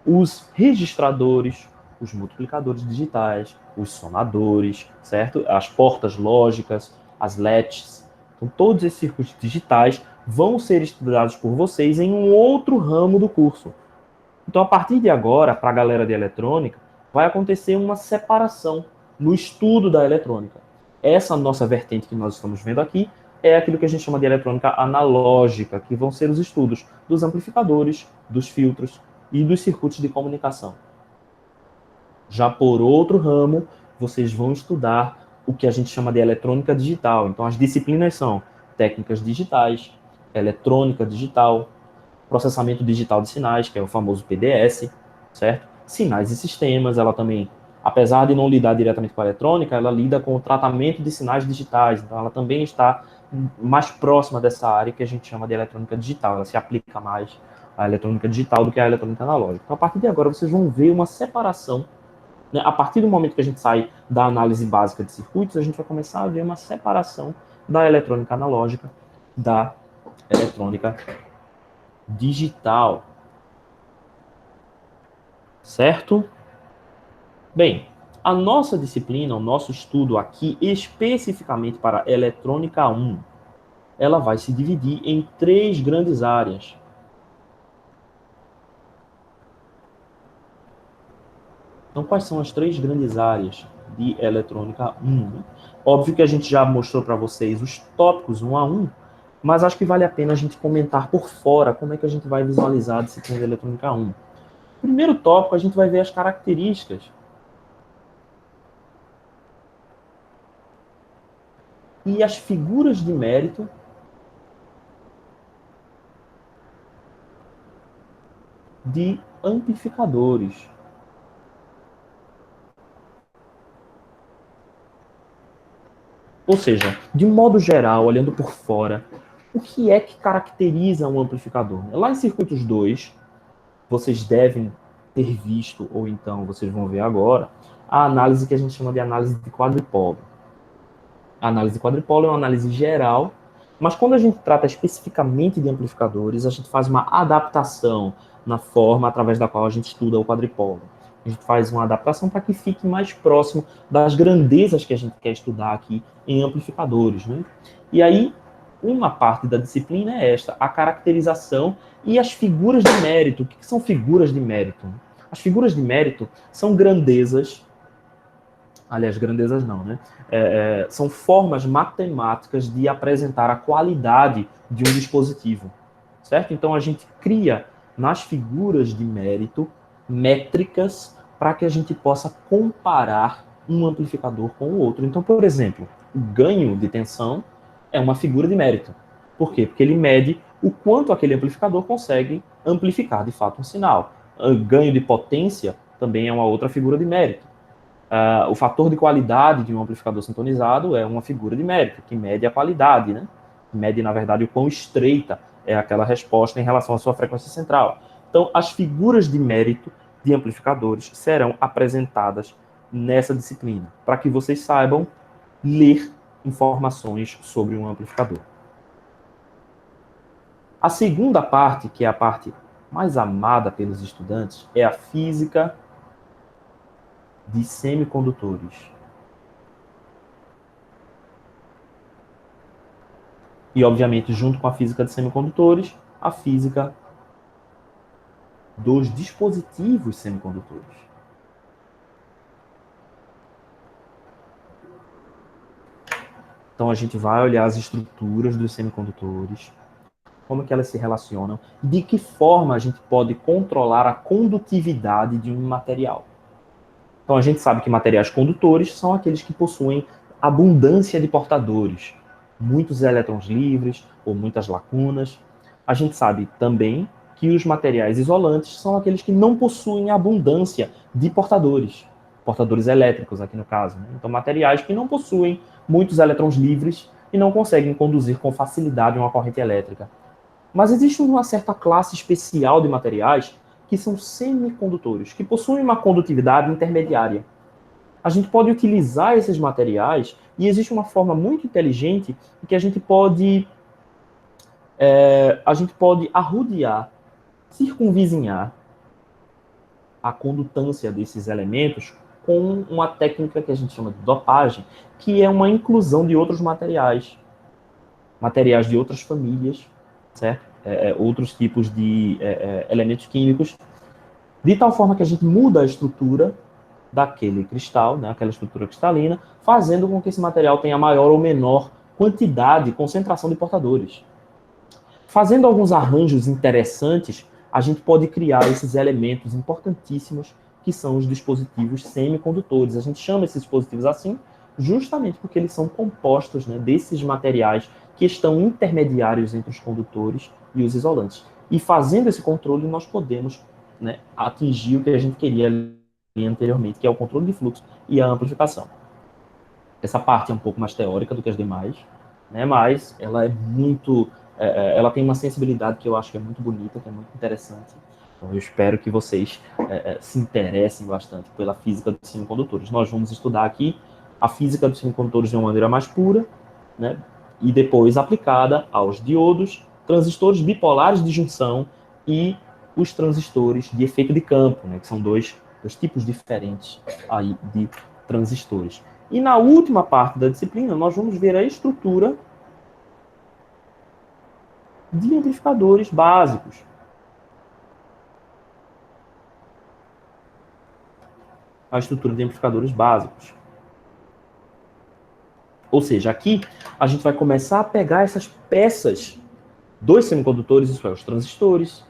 Speaker 1: os registradores, os multiplicadores digitais, os sonadores, certo? As portas lógicas, as latches. Então, todos esses circuitos digitais vão ser estudados por vocês em um outro ramo do curso. Então, a partir de agora, para a galera de eletrônica, vai acontecer uma separação no estudo da eletrônica. Essa nossa vertente que nós estamos vendo aqui é aquilo que a gente chama de eletrônica analógica, que vão ser os estudos dos amplificadores, dos filtros e dos circuitos de comunicação. Já por outro ramo, vocês vão estudar o que a gente chama de eletrônica digital. Então, as disciplinas são técnicas digitais, eletrônica digital, processamento digital de sinais, que é o famoso PDS, certo? Sinais e sistemas, ela também, apesar de não lidar diretamente com a eletrônica, ela lida com o tratamento de sinais digitais, então ela também está mais próxima dessa área que a gente chama de eletrônica digital, ela se aplica mais à eletrônica digital do que à eletrônica analógica. Então, a partir de agora, vocês vão ver uma separação, né? A partir do momento que a gente sai da análise básica de circuitos, a gente vai começar a ver uma separação da eletrônica analógica da eletrônica digital. Certo? Bem, a nossa disciplina, o nosso estudo aqui, especificamente para Eletrônica 1, ela vai se dividir em 3 grandes áreas. Então, quais são as 3 grandes áreas de Eletrônica 1? Óbvio que a gente já mostrou para vocês os tópicos 1 a 1, mas acho que vale a pena a gente comentar por fora como é que a gente vai visualizar a disciplina de Eletrônica 1. Primeiro tópico, a gente vai ver as características e as figuras de mérito de amplificadores. Ou seja, de um modo geral, olhando por fora, o que é que caracteriza um amplificador? Lá em Circuitos 2, vocês devem ter visto, ou então vocês vão ver agora, a análise que a gente chama de análise de quadripolo. A análise de quadripolo é uma análise geral, mas quando a gente trata especificamente de amplificadores, a gente faz uma adaptação na forma através da qual a gente estuda o quadripolo. A gente faz uma adaptação para que fique mais próximo das grandezas que a gente quer estudar aqui em amplificadores, né? E aí, uma parte da disciplina é esta, a caracterização e as figuras de mérito. O que são figuras de mérito? As figuras de mérito são grandezas, aliás, grandezas não, né? São formas matemáticas de apresentar a qualidade de um dispositivo, certo? Então, a gente cria nas figuras de mérito métricas para que a gente possa comparar um amplificador com o outro. Então, por exemplo, o ganho de tensão é uma figura de mérito. Por quê? Porque ele mede o quanto aquele amplificador consegue amplificar, de fato, um sinal. O ganho de potência também é uma outra figura de mérito. O fator de qualidade de um amplificador sintonizado é uma figura de mérito, que mede a qualidade, né? Mede, na verdade, o quão estreita é aquela resposta em relação à sua frequência central. Então, as figuras de mérito de amplificadores serão apresentadas nessa disciplina, para que vocês saibam ler informações sobre um amplificador. A segunda parte, que é a parte mais amada pelos estudantes, é a física de semicondutores. E, obviamente, junto com a física de semicondutores, a física dos dispositivos semicondutores. Então, a gente vai olhar as estruturas dos semicondutores, como que elas se relacionam, de que forma a gente pode controlar a condutividade de um material. Então, a gente sabe que materiais condutores são aqueles que possuem abundância de portadores, muitos elétrons livres ou muitas lacunas. A gente sabe também que os materiais isolantes são aqueles que não possuem abundância de portadores, portadores elétricos aqui no caso, né? Então, materiais que não possuem muitos elétrons livres e não conseguem conduzir com facilidade uma corrente elétrica. Mas existe uma certa classe especial de materiais que são semicondutores, que possuem uma condutividade intermediária. A gente pode utilizar esses materiais e existe uma forma muito inteligente em que a gente pode arrodear, circunvizinhar a condutância desses elementos com uma técnica que a gente chama de dopagem, que é uma inclusão de outros materiais, materiais de outras famílias, certo? Outros tipos de elementos químicos, de tal forma que a gente muda a estrutura daquele cristal, né, aquela estrutura cristalina, fazendo com que esse material tenha maior ou menor quantidade, concentração de portadores. Fazendo alguns arranjos interessantes, a gente pode criar esses elementos importantíssimos que são os dispositivos semicondutores. A gente chama esses dispositivos assim justamente porque eles são compostos, né, desses materiais que estão intermediários entre os condutores e os isolantes. E fazendo esse controle, nós podemos, né, atingir o que a gente queria anteriormente, que é o controle de fluxo e a amplificação. Essa parte é um pouco mais teórica do que as demais, né, mas ela é muito... ela tem uma sensibilidade que eu acho que é muito bonita, que é muito interessante. Então, eu espero que vocês se interessem bastante pela física dos semicondutores. Nós vamos estudar aqui a física dos semicondutores de uma maneira mais pura, né, e depois aplicada aos diodos, transistores bipolares de junção e os transistores de efeito de campo, né, que são dois tipos diferentes aí de transistores. E na última parte da disciplina, nós vamos ver a estrutura de amplificadores básicos. A estrutura de amplificadores básicos. Ou seja, aqui a gente vai começar a pegar essas peças dos semicondutores, isso é, os transistores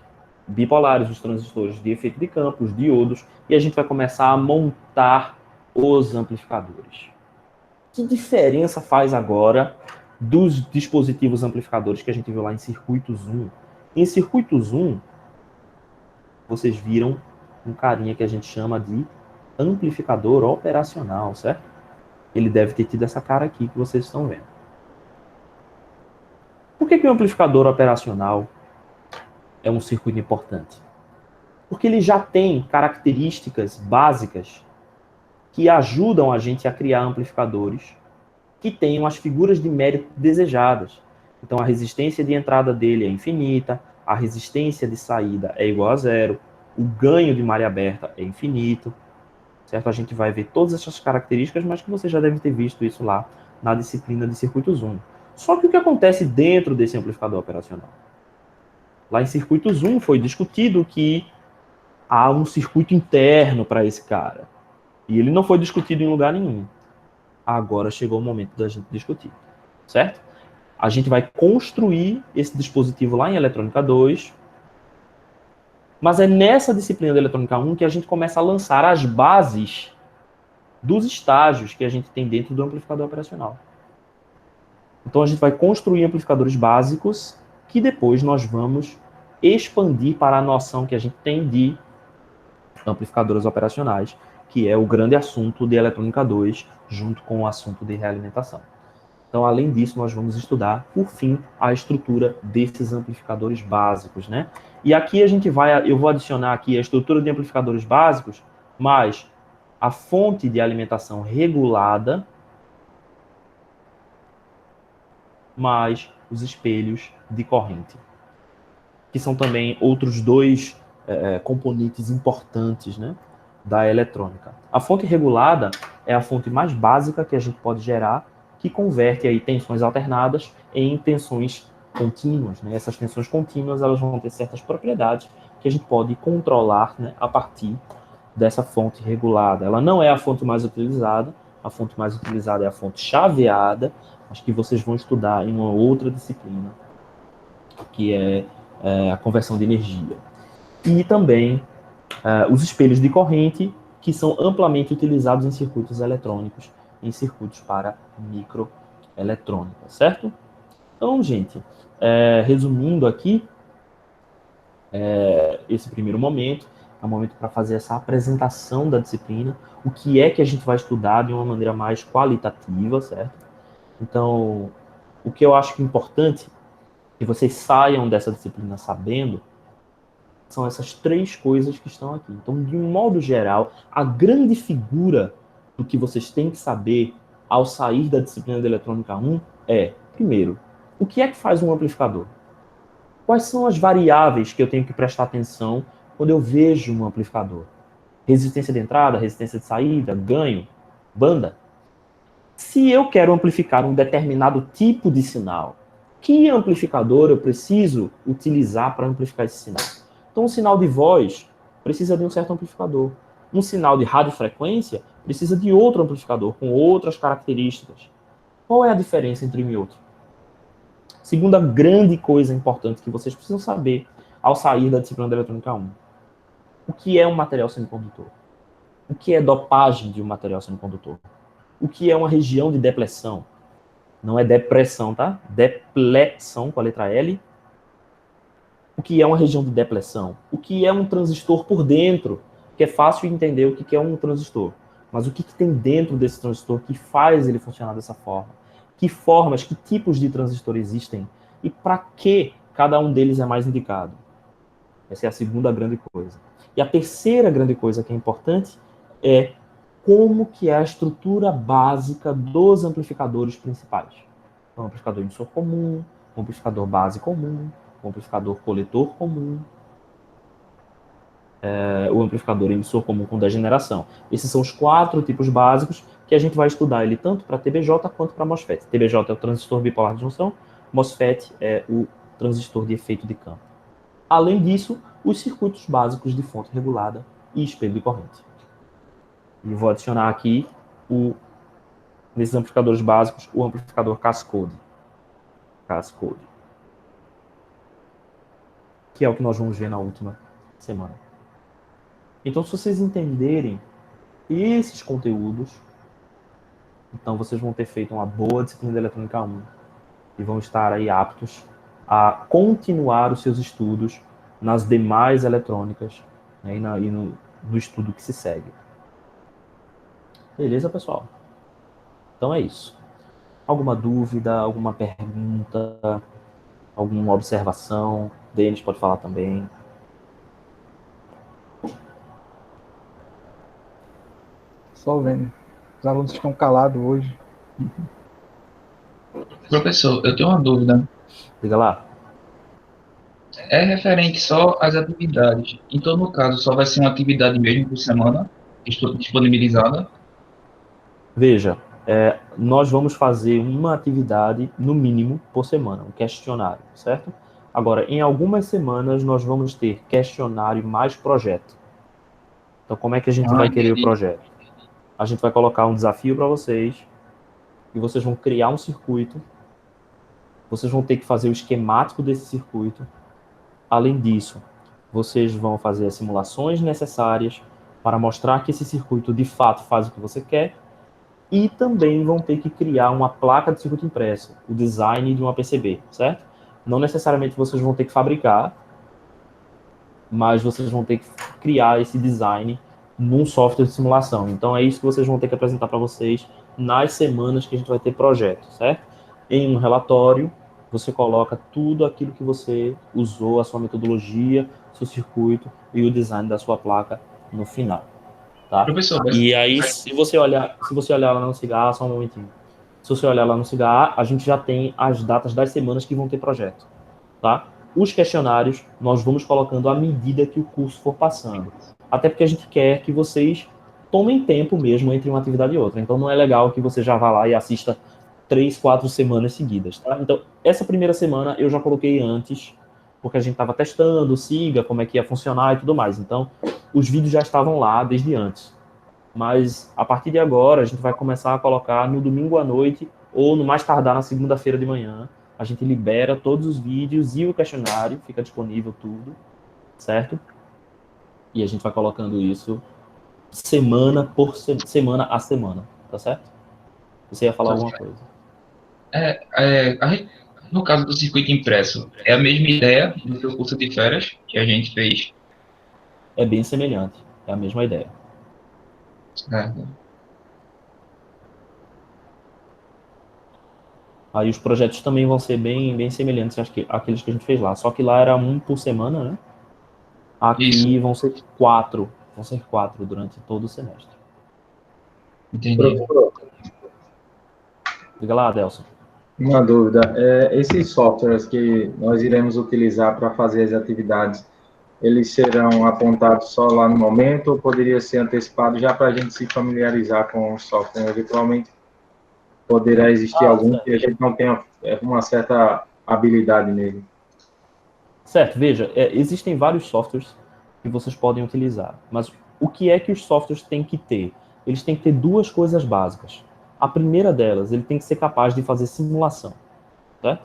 Speaker 1: bipolares, os transistores de efeito de campo, os diodos, e a gente vai começar a montar os amplificadores. Que diferença faz agora dos dispositivos amplificadores que a gente viu lá em circuito Zoom? Em circuito Zoom, vocês viram um carinha que a gente chama de amplificador operacional, certo? Ele deve ter tido essa cara aqui que vocês estão vendo. Por que o amplificador operacional é um circuito importante? Porque ele já tem características básicas que ajudam a gente a criar amplificadores que tenham as figuras de mérito desejadas. Então, a resistência de entrada dele é infinita, a resistência de saída é igual a zero, o ganho de malha aberta é infinito, certo? A gente vai ver todas essas características, mas que você já deve ter visto isso lá na disciplina de circuito Zoom. Só que o que acontece dentro desse amplificador operacional? Lá em circuito Zoom foi discutido que há um circuito interno para esse cara. E ele não foi discutido em lugar nenhum. Agora chegou o momento da gente discutir, certo? A gente vai construir esse dispositivo lá em Eletrônica 2, mas é nessa disciplina de Eletrônica 1 que a gente começa a lançar as bases dos estágios que a gente tem dentro do amplificador operacional. Então a gente vai construir amplificadores básicos que depois nós vamos expandir para a noção que a gente tem de amplificadores operacionais, que é o grande assunto de Eletrônica 2, junto com o assunto de realimentação. Então, além disso, nós vamos estudar, por fim, a estrutura desses amplificadores básicos, né? E aqui eu vou adicionar aqui a estrutura de amplificadores básicos, mais a fonte de alimentação regulada, mais os espelhos de corrente, que são também outros dois componentes importantes, né? da eletrônica. A fonte regulada é a fonte mais básica que a gente pode gerar, que converte aí tensões alternadas em tensões contínuas, né? Essas tensões contínuas, elas vão ter certas propriedades que a gente pode controlar, né, a partir dessa fonte regulada. Ela não é a fonte mais utilizada, a fonte mais utilizada é a fonte chaveada, mas que vocês vão estudar em uma outra disciplina, que é a conversão de energia. E também os espelhos de corrente, que são amplamente utilizados em circuitos eletrônicos, em circuitos para microeletrônica, certo? Então, gente, resumindo aqui, esse primeiro momento é um momento para fazer essa apresentação da disciplina, o que é que a gente vai estudar de uma maneira mais qualitativa, certo? Então, o que eu acho que é importante que vocês saiam dessa disciplina sabendo são essas três coisas que estão aqui. Então, de um modo geral, a grande figura do que vocês têm que saber ao sair da disciplina de Eletrônica 1 é, primeiro, o que é que faz um amplificador? Quais são as variáveis que eu tenho que prestar atenção quando eu vejo um amplificador? Resistência de entrada, resistência de saída, ganho, banda. Se eu quero amplificar um determinado tipo de sinal, que amplificador eu preciso utilizar para amplificar esse sinal? Então, um sinal de voz precisa de um certo amplificador. Um sinal de radiofrequência precisa de outro amplificador, com outras características. Qual é a diferença entre um e outro? Segunda grande coisa importante que vocês precisam saber ao sair da disciplina de Eletrônica 1. O que é um material semicondutor? O que é dopagem de um material semicondutor? O que é uma região de depressão? Não é depressão, tá? Depressão com a letra L. O que é uma região de depressão? O que é um transistor por dentro? Que é fácil entender o que é um transistor. Mas o que tem dentro desse transistor que faz ele funcionar dessa forma? Que formas, que tipos de transistor existem? E para que cada um deles é mais indicado? Essa é a segunda grande coisa. E a terceira grande coisa que é importante é como que é a estrutura básica dos amplificadores principais. Um amplificador emissor comum, um amplificador base comum, um amplificador coletor comum, o amplificador emissor comum com degeneração. Esses são os 4 tipos básicos que a gente vai estudar ele tanto para TBJ quanto para MOSFET. TBJ é o transistor bipolar de junção, MOSFET é o transistor de efeito de campo. Além disso, os circuitos básicos de fonte regulada e espelho de corrente. E vou adicionar aqui, nesses amplificadores básicos, o amplificador Cascode. Que é o que nós vamos ver na última semana. Então, se vocês entenderem esses conteúdos, então vocês vão ter feito uma boa disciplina de Eletrônica 1 e vão estar aí aptos a continuar os seus estudos nas demais eletrônicas, né, e no estudo que se segue. Beleza, pessoal? Então é isso. Alguma dúvida, alguma pergunta, alguma observação? Denis pode falar também.
Speaker 2: Só vendo. Os alunos estão calados hoje.
Speaker 4: Professor, eu tenho uma dúvida.
Speaker 1: Diga lá.
Speaker 4: É referente só às atividades. Então, no caso, só vai ser uma atividade mesmo por semana, disponibilizada?
Speaker 1: Veja, nós vamos fazer uma atividade, no mínimo, por semana, um questionário, certo? Agora, em algumas semanas, nós vamos ter questionário mais projeto. Então, como é que a gente vai querer o projeto? A gente vai colocar um desafio para vocês, e vocês vão criar um circuito, vocês vão ter que fazer o esquemático desse circuito. Além disso, vocês vão fazer as simulações necessárias para mostrar que esse circuito, de fato, faz o que você quer, e também vão ter que criar uma placa de circuito impresso, o design de uma PCB, certo? Não necessariamente vocês vão ter que fabricar, mas vocês vão ter que criar esse design num software de simulação. Então é isso que vocês vão ter que apresentar para vocês nas semanas que a gente vai ter projeto, certo? Em um relatório, você coloca tudo aquilo que você usou, a sua metodologia, seu circuito e o design da sua placa no final. Tá?
Speaker 4: Professor,
Speaker 1: E aí, se você olhar lá no Cigar, só um momentinho. Se você olhar lá no Cigar, a gente já tem as datas das semanas que vão ter projeto. Tá? Os questionários, nós vamos colocando à medida que o curso for passando. até porque a gente quer que vocês tomem tempo mesmo entre uma atividade e outra. Então, não é legal que você já vá lá e assista 3, 4 semanas seguidas, tá? Então, essa primeira semana eu já coloquei antes, porque a gente estava testando, siga, como é que ia funcionar e tudo mais. Então, os vídeos já estavam lá desde antes. Mas, a partir de agora, a gente vai começar a colocar no domingo à noite ou no mais tardar na segunda-feira de manhã. A gente libera todos os vídeos e o questionário, fica disponível tudo, certo? E a gente vai colocando isso semana por semana a semana, tá certo? Você ia falar alguma coisa?
Speaker 4: No caso do circuito impresso, é a mesma ideia do seu curso de férias que a gente fez,
Speaker 1: É bem semelhante, é a mesma ideia.
Speaker 4: certo?
Speaker 1: Aí os projetos também vão ser bem semelhantes àqueles que a gente fez lá. Só que lá era um por semana, né?
Speaker 4: Isso,
Speaker 1: Aqui vão ser 4. Vão ser 4 durante todo o semestre.
Speaker 4: entendi.
Speaker 5: Professor,
Speaker 1: Diga lá, Adelson.
Speaker 5: uma dúvida. Esses softwares que nós iremos utilizar para fazer as atividades, eles serão apontados só lá no momento ou poderia ser antecipado já para a gente se familiarizar com o software? Eventualmente, poderá existir algum que a gente não tenha uma certa habilidade nele.
Speaker 1: Certo, veja, existem vários softwares que vocês podem utilizar, mas o que é que os softwares têm que ter? Eles têm que ter duas coisas básicas. A primeira delas, ele tem que ser capaz de fazer simulação, certo?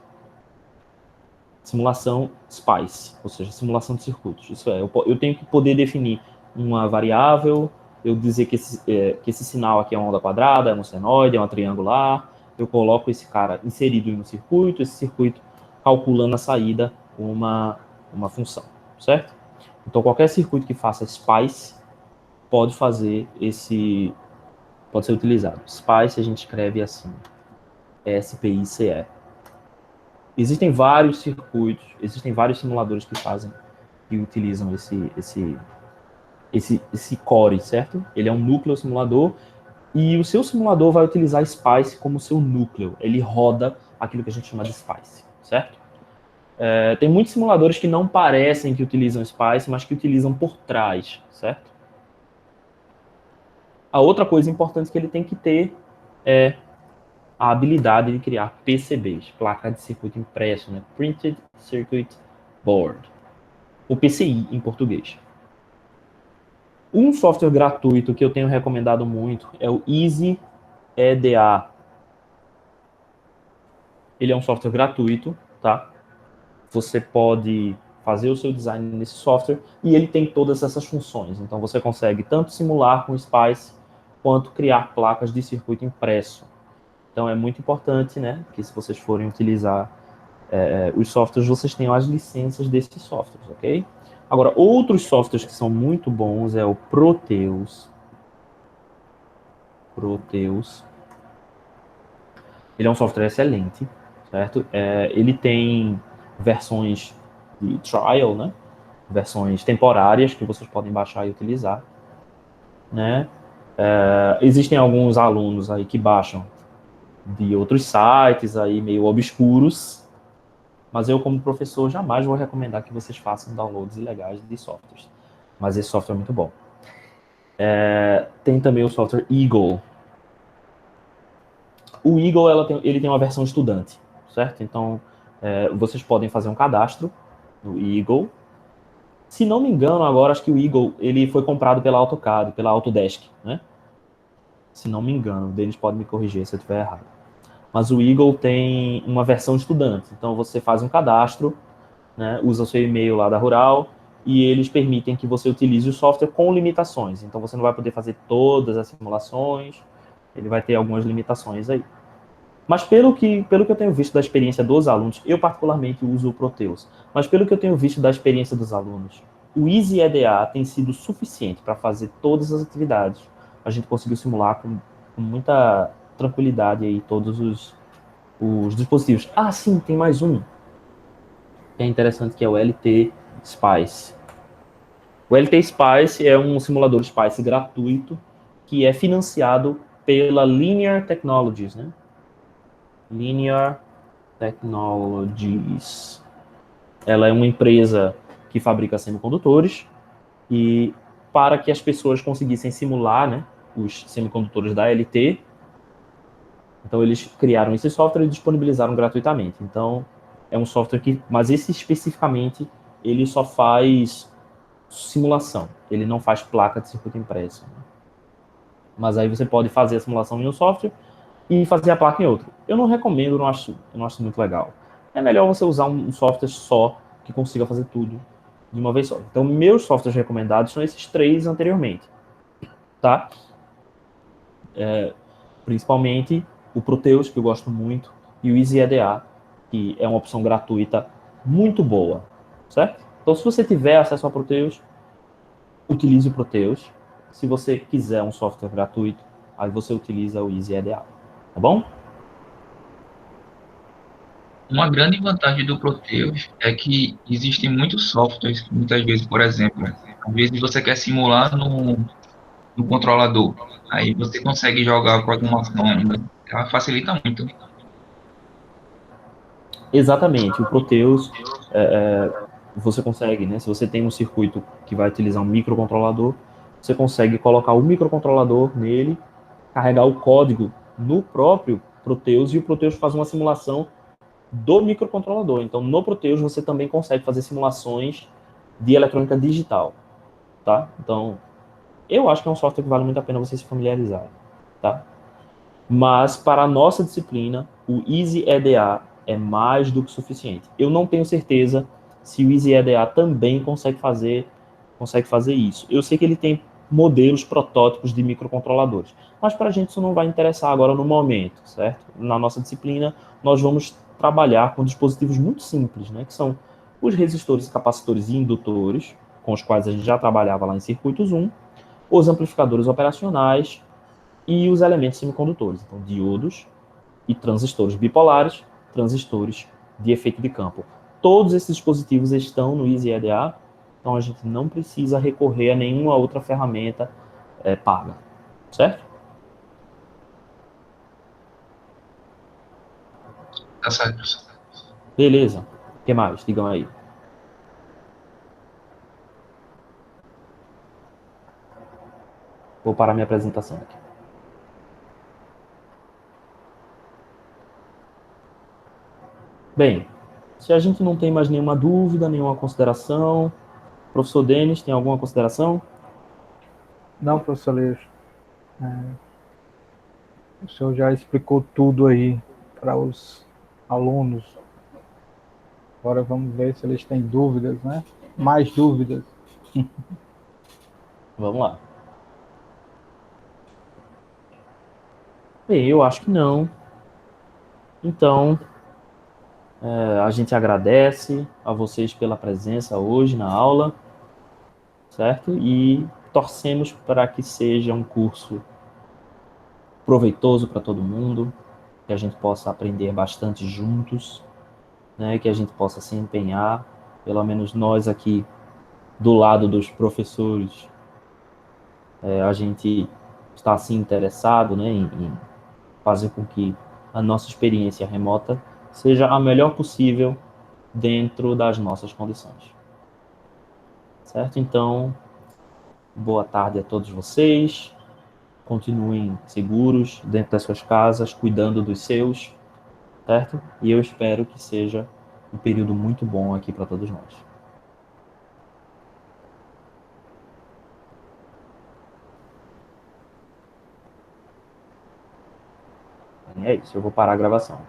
Speaker 1: Simulação SPICE, ou seja, simulação de circuitos. Isso é, eu tenho que poder definir uma variável, eu dizer que esse sinal aqui é uma onda quadrada, é um senoide, é uma triangular, eu coloco esse cara inserido em um circuito, esse circuito calculando a saída uma função, certo? Então, qualquer circuito que faça SPICE pode ser utilizado. SPICE a gente escreve assim, SPICE. Existem vários circuitos, existem vários simuladores que utilizam esse core, certo? Ele é um núcleo simulador e o seu simulador vai utilizar SPICE como seu núcleo. Ele roda aquilo que a gente chama de SPICE, certo? Tem muitos simuladores que não parecem que utilizam SPICE, mas que utilizam por trás, certo? A outra coisa importante que ele tem que ter é a habilidade de criar PCBs, placa de circuito impresso, né? Printed Circuit Board, ou PCI em português. Um software gratuito que eu tenho recomendado muito é o Easy EDA. Ele é um software gratuito, tá? Você pode fazer o seu design nesse software e ele tem todas essas funções. Então você consegue tanto simular com SPICE quanto criar placas de circuito impresso. Então é muito importante, né, que se vocês forem utilizar os softwares, vocês tenham as licenças desses softwares, ok? Agora, outros softwares que são muito bons é o Proteus. Proteus. Ele é um software excelente, certo? Ele tem versões de trial, né? Versões temporárias que vocês podem baixar e utilizar, né? Existem alguns alunos aí que baixam de outros sites aí meio obscuros, mas eu, como professor, jamais vou recomendar que vocês façam downloads ilegais de softwares. Mas esse software é muito bom. Tem também o software Eagle. O Eagle ele tem uma versão estudante, certo? Então, vocês podem fazer um cadastro no Eagle. Se não me engano, agora acho que o Eagle ele foi comprado pela AutoCAD, pela Autodesk, né? Se não me engano, o Denis pode me corrigir se eu estiver errado. Mas o Eagle tem uma versão estudante. Então, você faz um cadastro, né, usa o seu e-mail lá da Rural, e eles permitem que você utilize o software com limitações. Então, você não vai poder fazer todas as simulações, ele vai ter algumas limitações aí. Mas pelo que eu tenho visto da experiência dos alunos, eu particularmente uso o Proteus, mas pelo que eu tenho visto da experiência dos alunos, o Easy EDA tem sido suficiente para fazer todas as atividades. A gente conseguiu simular com muita tranquilidade aí todos os dispositivos. Ah, sim, tem mais um que é interessante, que é o LT Spice. O LT Spice é um simulador Spice gratuito que é financiado pela Linear Technologies, né? Linear Technologies. Ela é uma empresa que fabrica semicondutores e para que as pessoas conseguissem simular, né, os semicondutores da ALT. Então, eles criaram esse software e disponibilizaram gratuitamente. Então, é um software que, mas esse especificamente, ele só faz simulação. Ele não faz placa de circuito impresso. Mas aí você pode fazer a simulação em um software e fazer a placa em outro. Eu não recomendo, eu não acho muito legal. É melhor você usar um software só que consiga fazer tudo de uma vez só. Então, meus softwares recomendados são esses 3 anteriormente, tá? Principalmente o Proteus, que eu gosto muito, e o EasyEDA, que é uma opção gratuita muito boa, certo? Então, se você tiver acesso ao Proteus, utilize o Proteus. Se você quiser um software gratuito, aí você utiliza o EasyEDA, tá bom?
Speaker 4: Uma grande vantagem do Proteus é que existem muitos softwares, muitas vezes, por exemplo, às vezes você quer simular no controlador, aí você consegue jogar a programação ainda, ela facilita muito.
Speaker 1: Exatamente, o Proteus, você consegue, né? Se você tem um circuito que vai utilizar um microcontrolador, você consegue colocar o microcontrolador nele, carregar o código no próprio Proteus, e o Proteus faz uma simulação do microcontrolador. Então, no Proteus, você também consegue fazer simulações de eletrônica digital, tá? Então, eu acho que é um software que vale muito a pena você se familiarizar, tá? Mas, para a nossa disciplina, o EasyEDA é mais do que suficiente. Eu não tenho certeza se o EasyEDA também consegue fazer isso. Eu sei que ele tem modelos, protótipos de microcontroladores, mas para a gente isso não vai interessar agora no momento, certo? Na nossa disciplina, nós vamos trabalhar com dispositivos muito simples, né, que são os resistores, capacitores e indutores, com os quais a gente já trabalhava lá em circuitos 1, os amplificadores operacionais e os elementos semicondutores, então diodos e transistores bipolares, transistores de efeito de campo. Todos esses dispositivos estão no EasyEDA, então a gente não precisa recorrer a nenhuma outra ferramenta paga, certo?
Speaker 4: Tá certo.
Speaker 1: Beleza. O que mais? Digam aí. Vou parar minha apresentação aqui. Bem, se a gente não tem mais nenhuma dúvida, nenhuma consideração, professor Denis, tem alguma consideração?
Speaker 2: Não, professor Leix, o senhor já explicou tudo aí para os alunos. Agora vamos ver se eles têm dúvidas, né? Mais dúvidas.
Speaker 1: Vamos lá. Bem, eu acho que não. Então, a gente agradece a vocês pela presença hoje na aula, certo? E torcemos para que seja um curso proveitoso para todo mundo, que a gente possa aprender bastante juntos, né? Que a gente possa se empenhar, pelo menos nós aqui do lado dos professores, a gente está assim interessado, né, em fazer com que a nossa experiência remota seja a melhor possível dentro das nossas condições. Certo? Então, boa tarde a todos vocês. Continuem seguros dentro das suas casas, cuidando dos seus, certo? E eu espero que seja um período muito bom aqui para todos nós. É isso, eu vou parar a gravação.